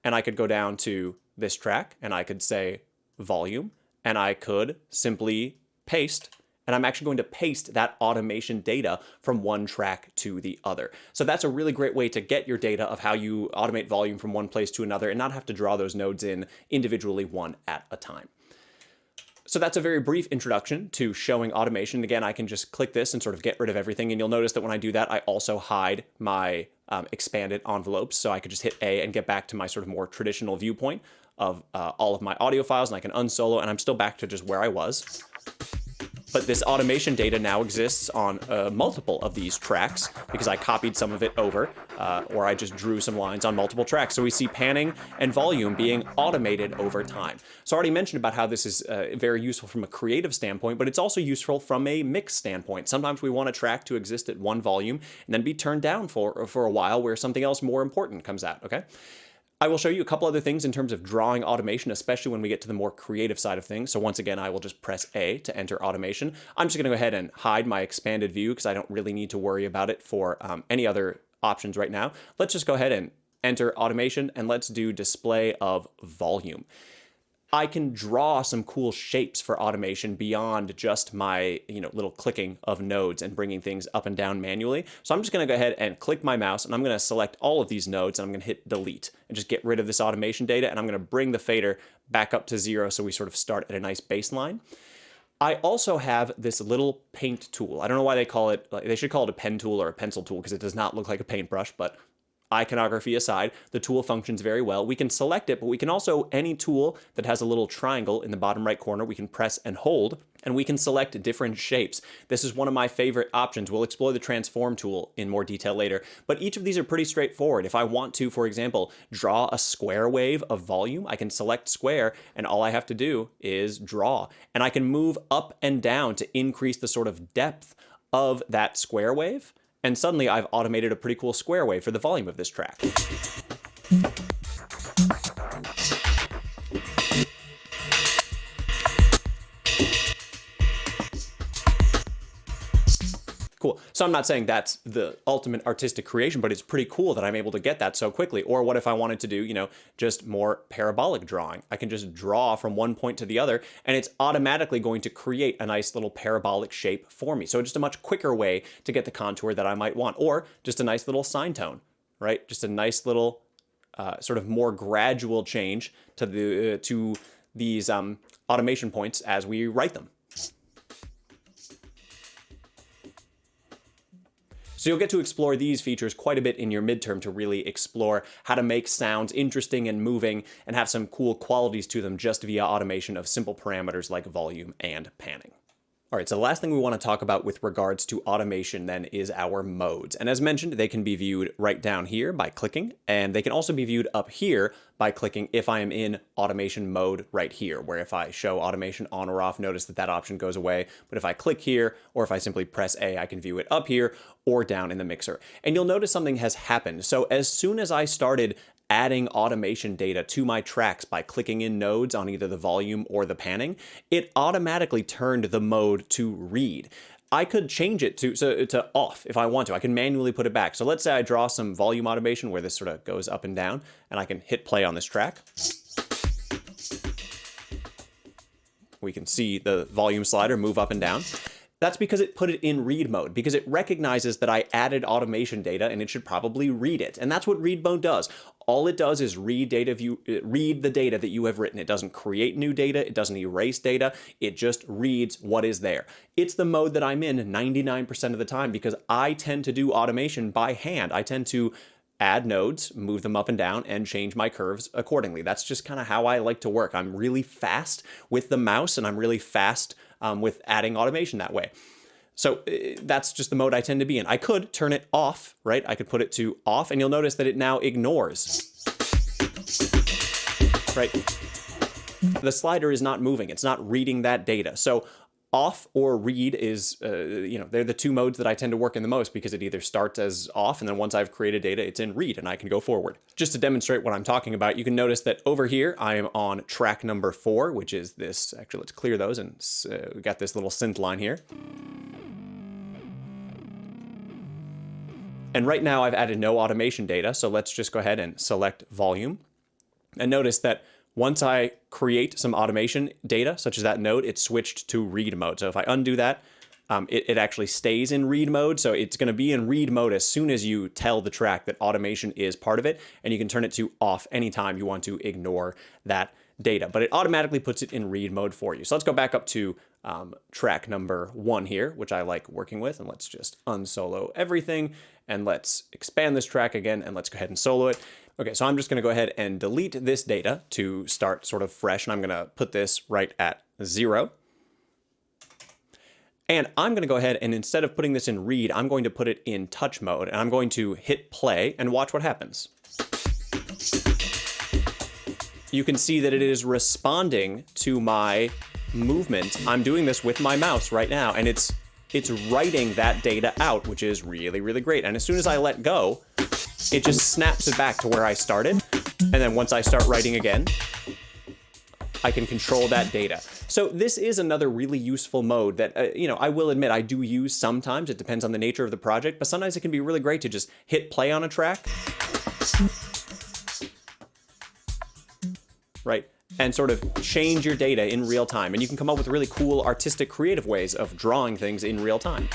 and I could go down to this track, and I could say volume, and I could simply paste, and I'm actually going to paste that automation data from one track to the other. So that's a really great way to get your data of how you automate volume from one place to another and not have to draw those nodes in individually one at a time. So that's a very brief introduction to showing automation. Again, I can just click this and sort of get rid of everything. And you'll notice that when I do that, I also hide my expanded envelopes. So I could just hit A and get back to my sort of more traditional viewpoint of all of my audio files, and I can unsolo, and I'm still back to just where I was. But this automation data now exists on multiple of these tracks because I copied some of it over, or I just drew some lines on multiple tracks. So we see panning and volume being automated over time. So I already mentioned about how this is very useful from a creative standpoint, but it's also useful from a mix standpoint. Sometimes we want a track to exist at one volume and then be turned down for a while where something else more important comes out, okay? I will show you a couple other things in terms of drawing automation, especially when we get to the more creative side of things. So once again, I will just press A to enter automation. I'm just going to go ahead and hide my expanded view because I don't really need to worry about it for any other options right now. Let's just go ahead and enter automation, and let's do display of volume. I can draw some cool shapes for automation beyond just my, little clicking of nodes and bringing things up and down manually. So I'm just going to go ahead and click my mouse, and I'm going to select all of these nodes, and I'm going to hit delete and just get rid of this automation data. And I'm going to bring the fader back up to 0 so we sort of start at a nice baseline. I also have this little paint tool. I don't know why they call it, they should call it a pen tool or a pencil tool because it does not look like a paintbrush, but iconography aside, the tool functions very well. We can select it, but we can also, any tool that has a little triangle in the bottom right corner, we can press and hold, and we can select different shapes. This is one of my favorite options. We'll explore the transform tool in more detail later, but each of these are pretty straightforward. If I want to, for example, draw a square wave of volume, I can select square, and all I have to do is draw. And I can move up and down to increase the sort of depth of that square wave. And suddenly I've automated a pretty cool square wave for the volume of this track. Cool. So I'm not saying that's the ultimate artistic creation, but it's pretty cool that I'm able to get that so quickly. Or what if I wanted to do, just more parabolic drawing? I can just draw from one point to the other, and it's automatically going to create a nice little parabolic shape for me. So just a much quicker way to get the contour that I might want, or just a nice little sine tone, right? Just a nice little sort of more gradual change to these automation points as we write them. So you'll get to explore these features quite a bit in your midterm to really explore how to make sounds interesting and moving and have some cool qualities to them just via automation of simple parameters like volume and panning. All right, so the last thing we want to talk about with regards to automation then is our modes. And as mentioned, they can be viewed right down here by clicking, and they can also be viewed up here by clicking if I am in automation mode right here, where if I show automation on or off, notice that that option goes away. But if I click here, or if I simply press A, I can view it up here or down in the mixer. And you'll notice something has happened. So as soon as I started adding automation data to my tracks by clicking in nodes on either the volume or the panning, it automatically turned the mode to read. I could change it to off if I want to. I can manually put it back. So let's say I draw some volume automation where this sort of goes up and down, and I can hit play on this track. We can see the volume slider move up and down. That's because it put it in read mode, because it recognizes that I added automation data and it should probably read it. And that's what read mode does. All it does is read the data that you have written. It doesn't create new data. It doesn't erase data. It just reads what is there. It's the mode that I'm in 99% of the time because I tend to do automation by hand. I tend to add nodes, move them up and down, and change my curves accordingly. That's just kind of how I like to work. I'm really fast with the mouse, and I'm really fast with adding automation that way. So that's just the mode I tend to be in. I could turn it off, right? I could put it to off, and you'll notice that it now ignores, right? The slider is not moving. It's not reading that data. So off or read is, they're the two modes that I tend to work in the most because it either starts as off and then once I've created data, it's in read and I can go forward. Just to demonstrate what I'm talking about, you can notice that over here, I am on track number 4, which is this. Actually, let's clear those and we got this little synth line here. And right now I've added no automation data. So let's just go ahead and select volume and notice that once I create some automation data, such as that node, it switched to read mode. So if I undo that, it actually stays in read mode. So it's going to be in read mode as soon as you tell the track that automation is part of it, and you can turn it to off anytime you want to ignore that data. But it automatically puts it in read mode for you. So let's go back up to track number 1 here, which I like working with, and let's just unsolo everything, and let's expand this track again, and let's go ahead and solo it. Okay, so I'm just going to go ahead and delete this data to start sort of fresh, and I'm going to put this right at 0. And I'm going to go ahead and instead of putting this in read, I'm going to put it in touch mode, and I'm going to hit play and watch what happens. You can see that it is responding to my movement. I'm doing this with my mouse right now, and it's writing that data out, which is really, really great. And as soon as I let go, it just snaps it back to where I started. And then once I start writing again, I can control that data. So this is another really useful mode that, I will admit I do use sometimes. It depends on the nature of the project, but sometimes it can be really great to just hit play on a track, right? And sort of change your data in real time. And you can come up with really cool, artistic, creative ways of drawing things in real time.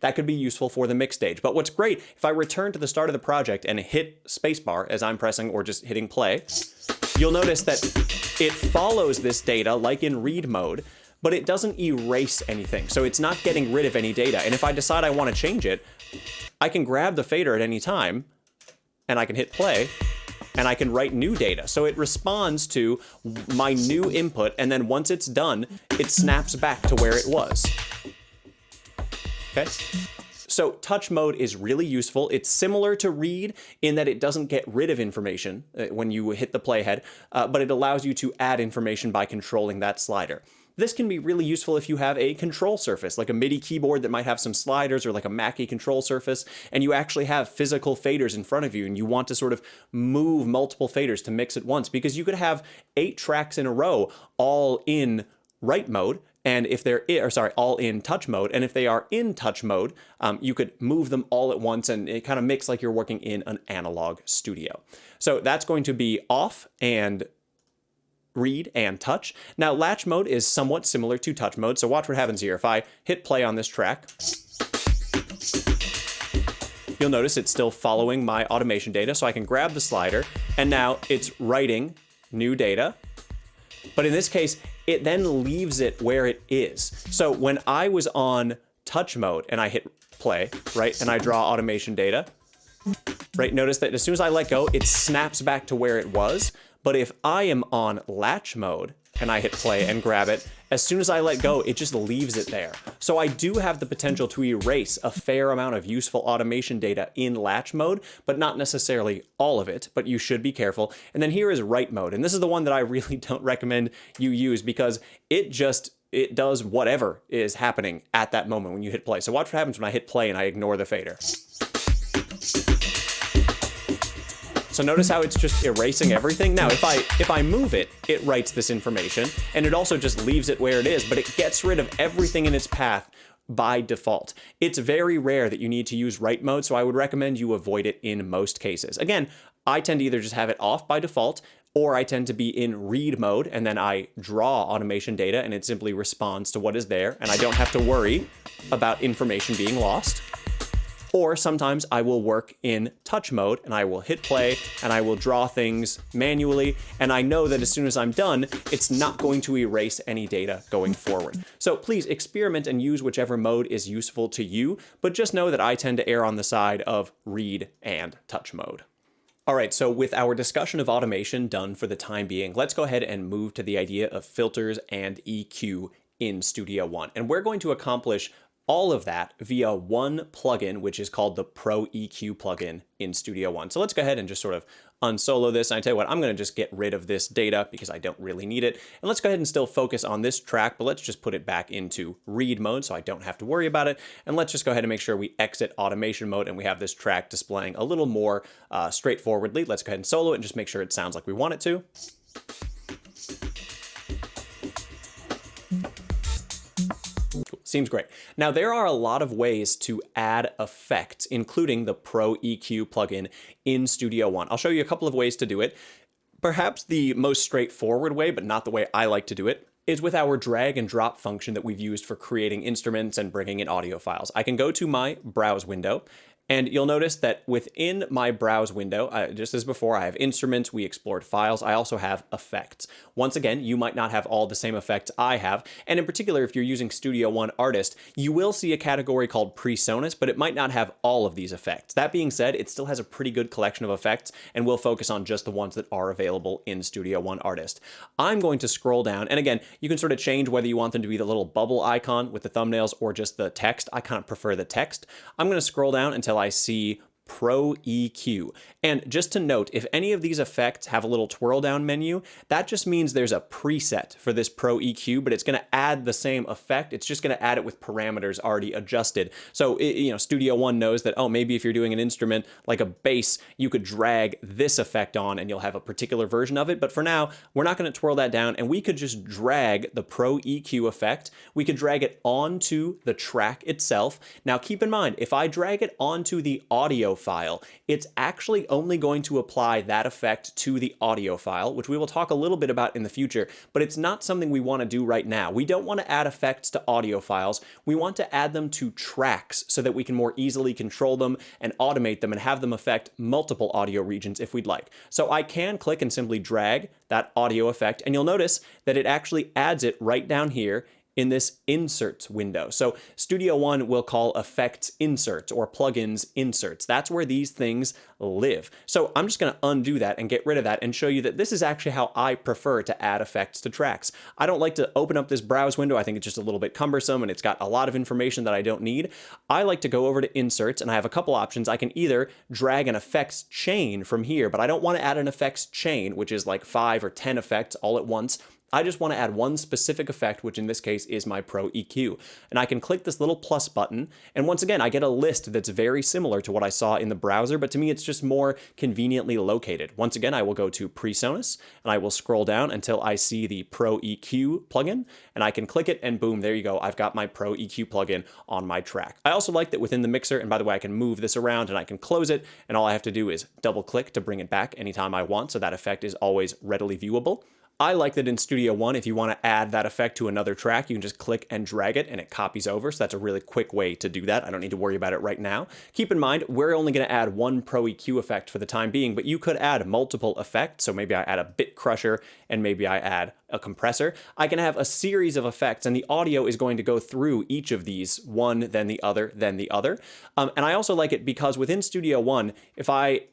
That could be useful for the mix stage. But what's great, if I return to the start of the project and hit spacebar as I'm pressing or just hitting play, you'll notice that it follows this data like in read mode, but it doesn't erase anything. So it's not getting rid of any data. And if I decide I want to change it, I can grab the fader at any time and I can hit play and I can write new data. So it responds to my new input, and then once it's done, it snaps back to where it was. Okay? So touch mode is really useful. It's similar to read in that it doesn't get rid of information when you hit the playhead, but it allows you to add information by controlling that slider. This can be really useful if you have a control surface, like a MIDI keyboard that might have some sliders, or like a Mackie control surface, and you actually have physical faders in front of you, and you want to sort of move multiple faders to mix at once, because you could have 8 tracks in a row all in write mode, and if they're, all in touch mode, and if they are in touch mode, you could move them all at once, and it kind of makes like you're working in an analog studio. So that's going to be off and read and touch. Now latch mode is somewhat similar to touch mode, so watch what happens here. If I hit play on this track, you'll notice it's still following my automation data, so I can grab the slider, and now it's writing new data. But in this case, it then leaves it where it is. So when I was on touch mode and I hit play, right, and I draw automation data, right, notice that as soon as I let go, it snaps back to where it was. But if I am on latch mode and I hit play and grab it, as soon as I let go, it just leaves it there. So I do have the potential to erase a fair amount of useful automation data in latch mode, but not necessarily all of it, but you should be careful. And then here is write mode. And this is the one that I really don't recommend you use, because it does whatever is happening at that moment when you hit play. So watch what happens when I hit play and I ignore the fader. So notice how it's just erasing everything. Now, if I move it, it writes this information, and it also just leaves it where it is, but it gets rid of everything in its path by default. It's very rare that you need to use write mode, so I would recommend you avoid it in most cases. Again, I tend to either just have it off by default, or I tend to be in read mode, and then I draw automation data and it simply responds to what is there, and I don't have to worry about information being lost. Or sometimes I will work in touch mode and I will hit play and I will draw things manually, and I know that as soon as I'm done, it's not going to erase any data going forward. So please experiment and use whichever mode is useful to you, but just know that I tend to err on the side of read and touch mode. All right, so with our discussion of automation done for the time being, let's go ahead and move to the idea of filters and EQ in Studio One. And we're going to accomplish all of that via one plugin, which is called the Pro EQ plugin in Studio One. So let's go ahead and just sort of unsolo this. And I tell you what, I'm going to just get rid of this data because I don't really need it. And let's go ahead and still focus on this track, but let's just put it back into read mode so I don't have to worry about it. And let's just go ahead and make sure we exit automation mode and we have this track displaying a little more straightforwardly. Let's go ahead and solo it and just make sure it sounds like we want it to. Seems great. Now, there are a lot of ways to add effects, including the Pro EQ plugin in Studio One. I'll show you a couple of ways to do it. Perhaps the most straightforward way, but not the way I like to do it, is with our drag and drop function that we've used for creating instruments and bringing in audio files. I can go to my browse window, and you'll notice that within my browse window, just as before, I have instruments, we explored files, I also have effects. Once again, you might not have all the same effects I have, and in particular, if you're using Studio One Artist, you will see a category called PreSonus, but it might not have all of these effects. That being said, it still has a pretty good collection of effects, and we'll focus on just the ones that are available in Studio One Artist. I'm going to scroll down, and again, you can sort of change whether you want them to be the little bubble icon with the thumbnails or just the text. I kind of prefer the text. I'm going to scroll down until I see Pro EQ. And just to note, if any of these effects have a little twirl down menu, that just means there's a preset for this Pro EQ, but it's going to add the same effect. It's just going to add it with parameters already adjusted. So, Studio One knows that, oh, maybe if you're doing an instrument like a bass, you could drag this effect on and you'll have a particular version of it. But for now, we're not going to twirl that down, and we could just drag the Pro EQ effect. We could drag it onto the track itself. Now, keep in mind, if I drag it onto the audio file, it's actually only going to apply that effect to the audio file, which we will talk a little bit about in the future, but it's not something we want to do right now. We don't want to add effects to audio files. We want to add them to tracks so that we can more easily control them and automate them and have them affect multiple audio regions if we'd like. So I can click and simply drag that audio effect, and you'll notice that it actually adds it right down here in this inserts window. So Studio One will call effects inserts or plugins inserts. That's where these things live. So I'm just going to undo that and get rid of that and show you that this is actually how I prefer to add effects to tracks. I don't like to open up this browse window. I think it's just a little bit cumbersome and it's got a lot of information that I don't need. I like to go over to inserts, and I have a couple options. I can either drag an effects chain from here, but I don't want to add an effects chain, which is like 5 or 10 effects all at once. I just want to add one specific effect, which in this case is my Pro EQ. And I can click this little plus button, and once again, I get a list that's very similar to what I saw in the browser, but to me, it's just more conveniently located. Once again, I will go to PreSonus, and I will scroll down until I see the Pro EQ plugin, and I can click it, and boom, there you go. I've got my Pro EQ plugin on my track. I also like that within the mixer, and by the way, I can move this around, and I can close it, and all I have to do is double click to bring it back anytime I want, so that effect is always readily viewable. I like that in Studio One, if you want to add that effect to another track, you can just click and drag it and it copies over. So that's a really quick way to do that. I don't need to worry about it right now. Keep in mind, we're only going to add one Pro EQ effect for the time being, but you could add multiple effects. So maybe I add a bit crusher and maybe I add a compressor. I can have a series of effects, and the audio is going to go through each of these, one, then the other, then the other. And I also like it because within Studio One, if I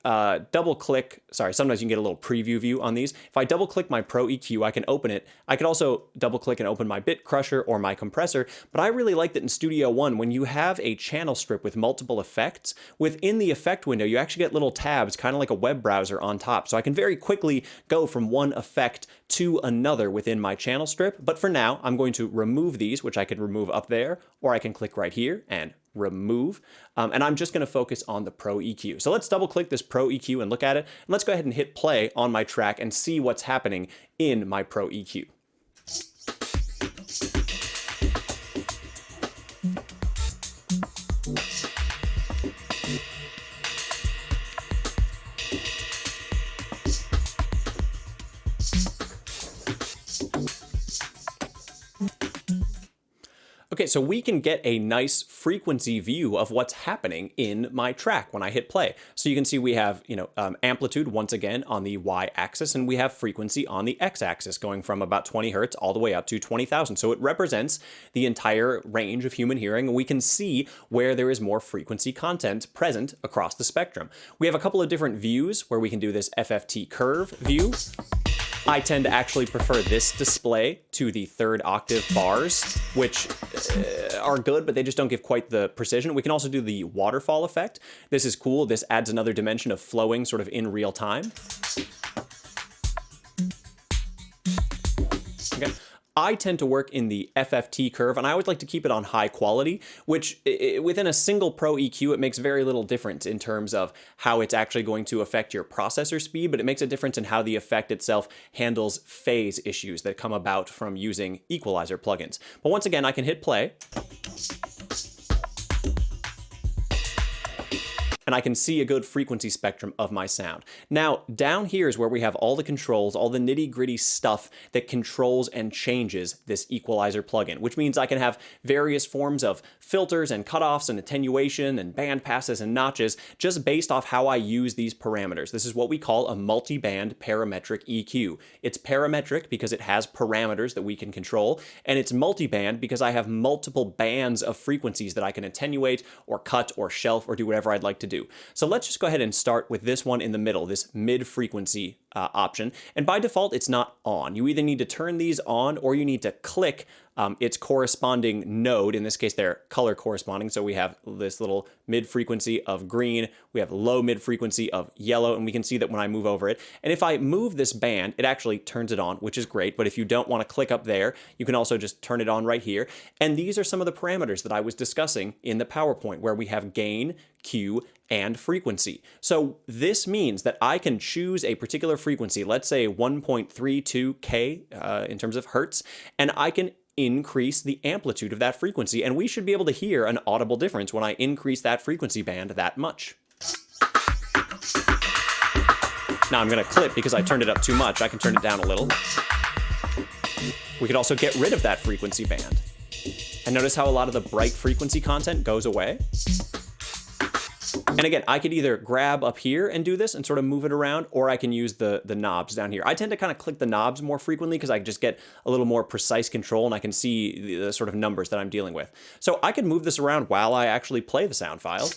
double click, sometimes you can get a little preview view on these. If I double click my Pro EQ, I can open it. I could also double click and open my bit crusher or my compressor, but I really like that in Studio One, when you have a channel strip with multiple effects, within the effect window, you actually get little tabs, kind of like a web browser on top. So I can very quickly go from one effect to another within my channel strip. But for now, I'm going to remove these, which I can remove up there, or I can click right here and remove. And I'm just going to focus on the Pro EQ. So let's double click this Pro EQ and look at it. And let's go ahead and hit play on my track and see what's happening in my Pro EQ. Okay, so we can get a nice frequency view of what's happening in my track when I hit play. So you can see we have, amplitude once again on the y-axis, and we have frequency on the x-axis going from about 20 hertz all the way up to 20,000. So it represents the entire range of human hearing, and we can see where there is more frequency content present across the spectrum. We have a couple of different views where we can do this FFT curve view. I tend to actually prefer this display to the third octave bars, which are good, but they just don't give quite the precision. We can also do the waterfall effect. This is cool. This adds another dimension of flowing sort of in real time. Okay. I tend to work in the FFT curve, and I always like to keep it on high quality, which within a single Pro EQ, it makes very little difference in terms of how it's actually going to affect your processor speed, but it makes a difference in how the effect itself handles phase issues that come about from using equalizer plugins. But once again, I can hit play. And I can see a good frequency spectrum of my sound. Now, down here is where we have all the controls, all the nitty-gritty stuff that controls and changes this equalizer plugin, which means I can have various forms of filters and cutoffs and attenuation and band passes and notches just based off how I use these parameters. This is what we call a multi-band parametric EQ. It's parametric because it has parameters that we can control, and it's multi-band because I have multiple bands of frequencies that I can attenuate or cut or shelf or do whatever I'd like to do. So let's just go ahead and start with this one in the middle, this mid-frequency option. And by default, it's not on. You either need to turn these on or you need to click its corresponding node. In this case, they're color corresponding. So we have this little mid-frequency of green, we have low mid-frequency of yellow, and we can see that when I move over it. And if I move this band, it actually turns it on, which is great. But if you don't want to click up there, you can also just turn it on right here. And these are some of the parameters that I was discussing in the PowerPoint, where we have gain, Q, and frequency. So this means that I can choose a particular frequency, let's say 1.32K in terms of hertz, and I can increase the amplitude of that frequency, and we should be able to hear an audible difference when I increase that frequency band that much. Now I'm going to clip because I turned it up too much. I can turn it down a little. We could also get rid of that frequency band. And notice how a lot of the bright frequency content goes away. And again, I could either grab up here and do this and sort of move it around, or I can use the knobs down here. I tend to kind of click the knobs more frequently because I just get a little more precise control and I can see the sort of numbers that I'm dealing with. So I can move this around while I actually play the sound file.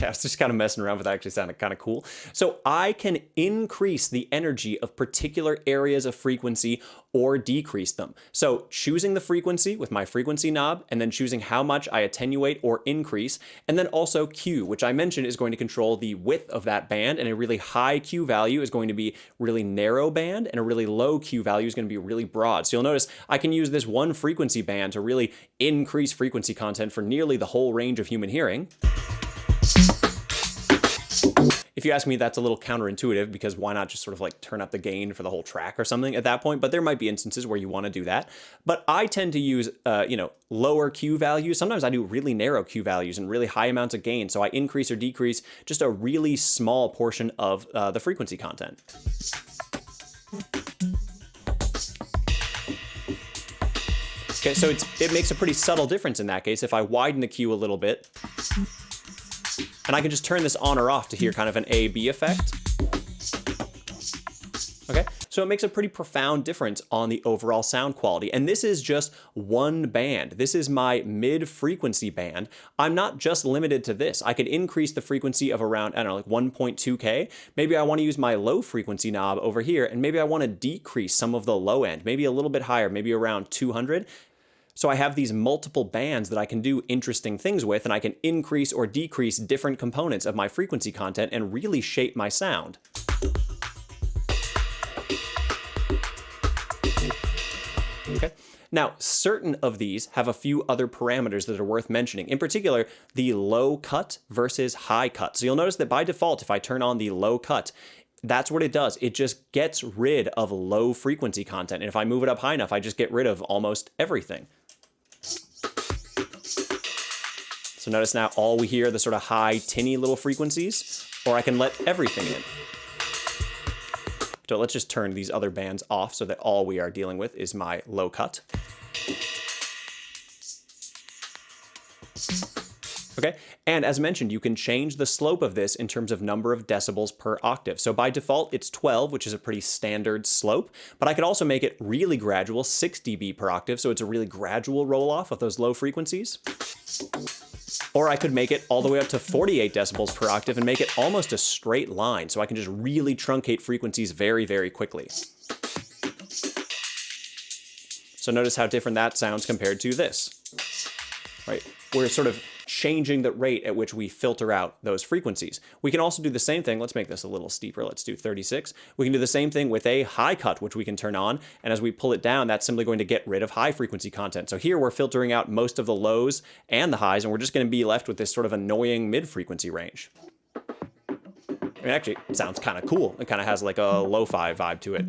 I was just kind of messing around with that. Actually sounded kind of cool. So I can increase the energy of particular areas of frequency or decrease them. So choosing the frequency with my frequency knob, and then choosing how much I attenuate or increase, and then also Q, which I mentioned is going to control the width of that band, and a really high Q value is going to be really narrow band, and a really low Q value is going to be really broad. So you'll notice I can use this one frequency band to really increase frequency content for nearly the whole range of human hearing. If you ask me, that's a little counterintuitive, because why not just sort of like turn up the gain for the whole track or something at that point? But there might be instances where you want to do that. But I tend to use, lower Q values. Sometimes I do really narrow Q values and really high amounts of gain. So I increase or decrease just a really small portion of the frequency content. Okay, so it makes a pretty subtle difference in that case. If I widen the Q a little bit, and I can just turn this on or off to hear kind of an A-B effect. Okay, so it makes a pretty profound difference on the overall sound quality. And this is just one band. This is my mid-frequency band. I'm not just limited to this. I could increase the frequency of around, I don't know, like 1.2K. Maybe I want to use my low frequency knob over here, and maybe I want to decrease some of the low end, maybe a little bit higher, maybe around 200. So I have these multiple bands that I can do interesting things with, and I can increase or decrease different components of my frequency content and really shape my sound. Okay. Now, certain of these have a few other parameters that are worth mentioning. In particular, the low cut versus high cut. So you'll notice that by default, if I turn on the low cut, that's what it does. It just gets rid of low frequency content. And if I move it up high enough, I just get rid of almost everything. So So notice now all we hear are the sort of high, tinny little frequencies, or I can let everything in. So let's just turn these other bands off so that all we are dealing with is my low cut. Okay, and as mentioned, you can change the slope of this in terms of number of decibels per octave. So by default, it's 12, which is a pretty standard slope, but I could also make it really gradual, 6 dB per octave, so it's a really gradual roll-off of those low frequencies. Or I could make it all the way up to 48 decibels per octave and make it almost a straight line, so I can just really truncate frequencies very, very quickly. So notice how different that sounds compared to this, right? We're sort of changing the rate at which we filter out those frequencies. We can also do the same thing. Let's make this a little steeper. Let's do 36. We can do the same thing with a high cut, which we can turn on. And as we pull it down, that's simply going to get rid of high frequency content. So here we're filtering out most of the lows and the highs, and we're just going to be left with this sort of annoying mid-frequency range. I mean, actually, it sounds kind of cool. It kind of has like a lo-fi vibe to it.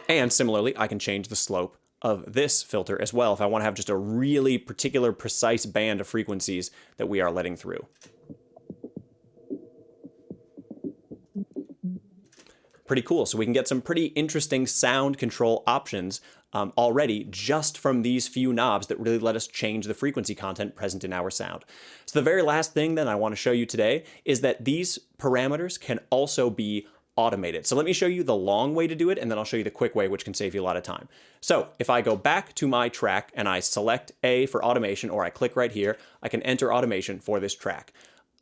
And similarly, I can change the slope of this filter as well if I want to have just a really particular, precise band of frequencies that we are letting through. Pretty cool. So we can get some pretty interesting sound control options already just from these few knobs that really let us change the frequency content present in our sound. So the very last thing that I want to show you today is that these parameters can also be automated. So let me show you the long way to do it, and then I'll show you the quick way, which can save you a lot of time. So if I go back to my track and I select A for automation, or I click right here, I can enter automation for this track.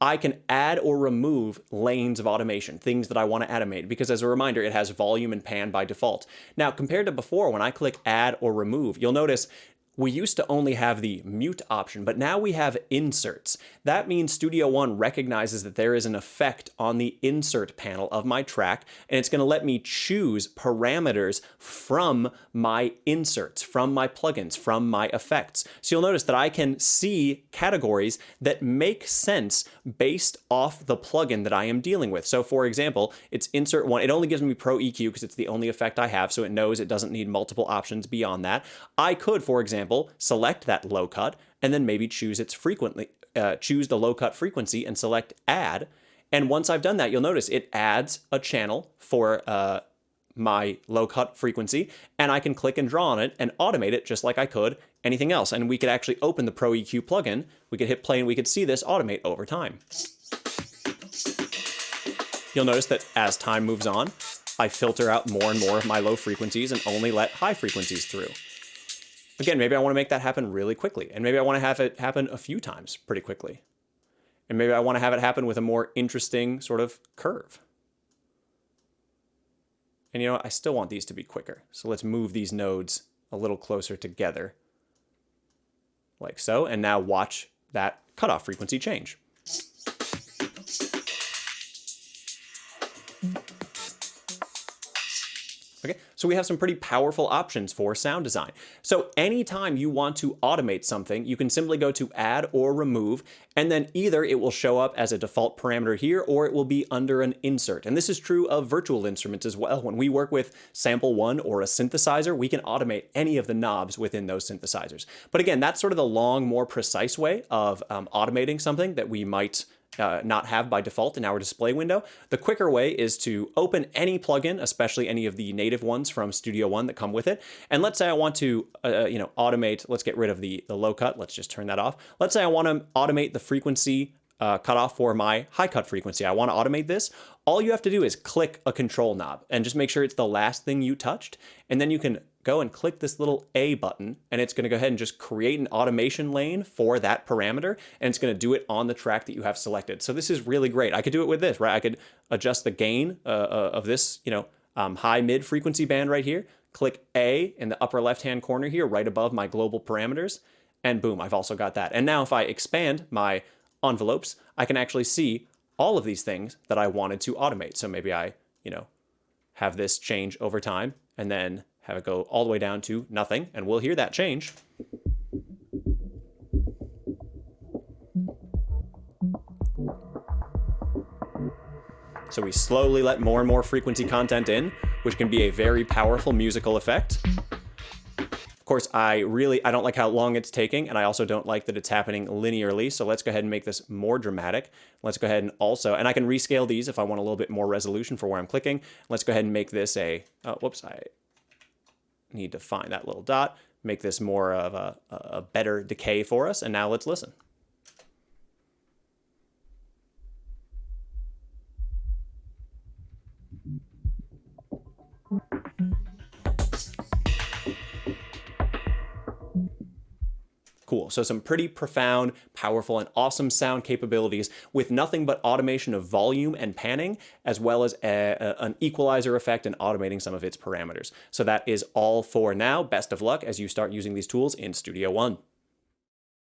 I can add or remove lanes of automation, things that I want to automate, because as a reminder, it has volume and pan by default. Now, compared to before, when I click add or remove, you'll notice we used to only have the mute option, but now we have inserts. That means Studio One recognizes that there is an effect on the insert panel of my track, and it's going to let me choose parameters from my inserts, from my plugins, from my effects. So you'll notice that I can see categories that make sense based off the plugin that I am dealing with. So for example, it's insert one. It only gives me Pro EQ because it's the only effect I have, so it knows it doesn't need multiple options beyond that. I could, for example, select that low cut and then maybe choose its choose the low cut frequency and select add. And once I've done that, you'll notice it adds a channel for my low cut frequency, and I can click and draw on it and automate it just like I could anything else. And we could actually open the Pro EQ plugin, we could hit play, and we could see this automate over time. You'll notice that as time moves on, I filter out more and more of my low frequencies and only let high frequencies through. Again, maybe I want to make that happen really quickly, and maybe I want to have it happen a few times pretty quickly. And maybe I want to have it happen with a more interesting sort of curve. And you know what? I still want these to be quicker. So let's move these nodes a little closer together, like so. And now watch that cutoff frequency change. Okay, so we have some pretty powerful options for sound design. So anytime you want to automate something, you can simply go to add or remove, and then either it will show up as a default parameter here, or it will be under an insert. And this is true of virtual instruments as well. When we work with Sample One or a synthesizer, we can automate any of the knobs within those synthesizers. But again, that's sort of the long, more precise way of automating something that we might not have by default in our display window. The quicker way is to open any plugin, especially any of the native ones from Studio One that come with it. And let's say I want to, automate. Let's get rid of the low cut. Let's just turn that off. Let's say I want to automate the frequency cutoff for my high cut frequency. I want to automate this. All you have to do is click a control knob and just make sure it's the last thing you touched, and then you can go and click this little A button, and it's going to go ahead and just create an automation lane for that parameter, and it's going to do it on the track that you have selected. So this is really great. I could do it with this, right? I could adjust the gain of this, high mid frequency band right here. Click A in the upper left-hand corner here, right above my global parameters, and boom, I've also got that. And now if I expand my envelopes, I can actually see all of these things that I wanted to automate. So maybe I, have this change over time, and then have it go all the way down to nothing, and we'll hear that change. So we slowly let more and more frequency content in, which can be a very powerful musical effect. Of course, I don't like how long it's taking, and I also don't like that it's happening linearly. So let's go ahead and make this more dramatic. Let's go ahead and also, and I can rescale these if I want a little bit more resolution for where I'm clicking. Let's go ahead and make this a, whoops, I need to find that little dot, make this more of a better decay for us. And now let's listen. Cool. So some pretty profound, powerful, and awesome sound capabilities with nothing but automation of volume and panning, as well as an equalizer effect and automating some of its parameters. So that is all for now. Best of luck as you start using these tools in Studio One.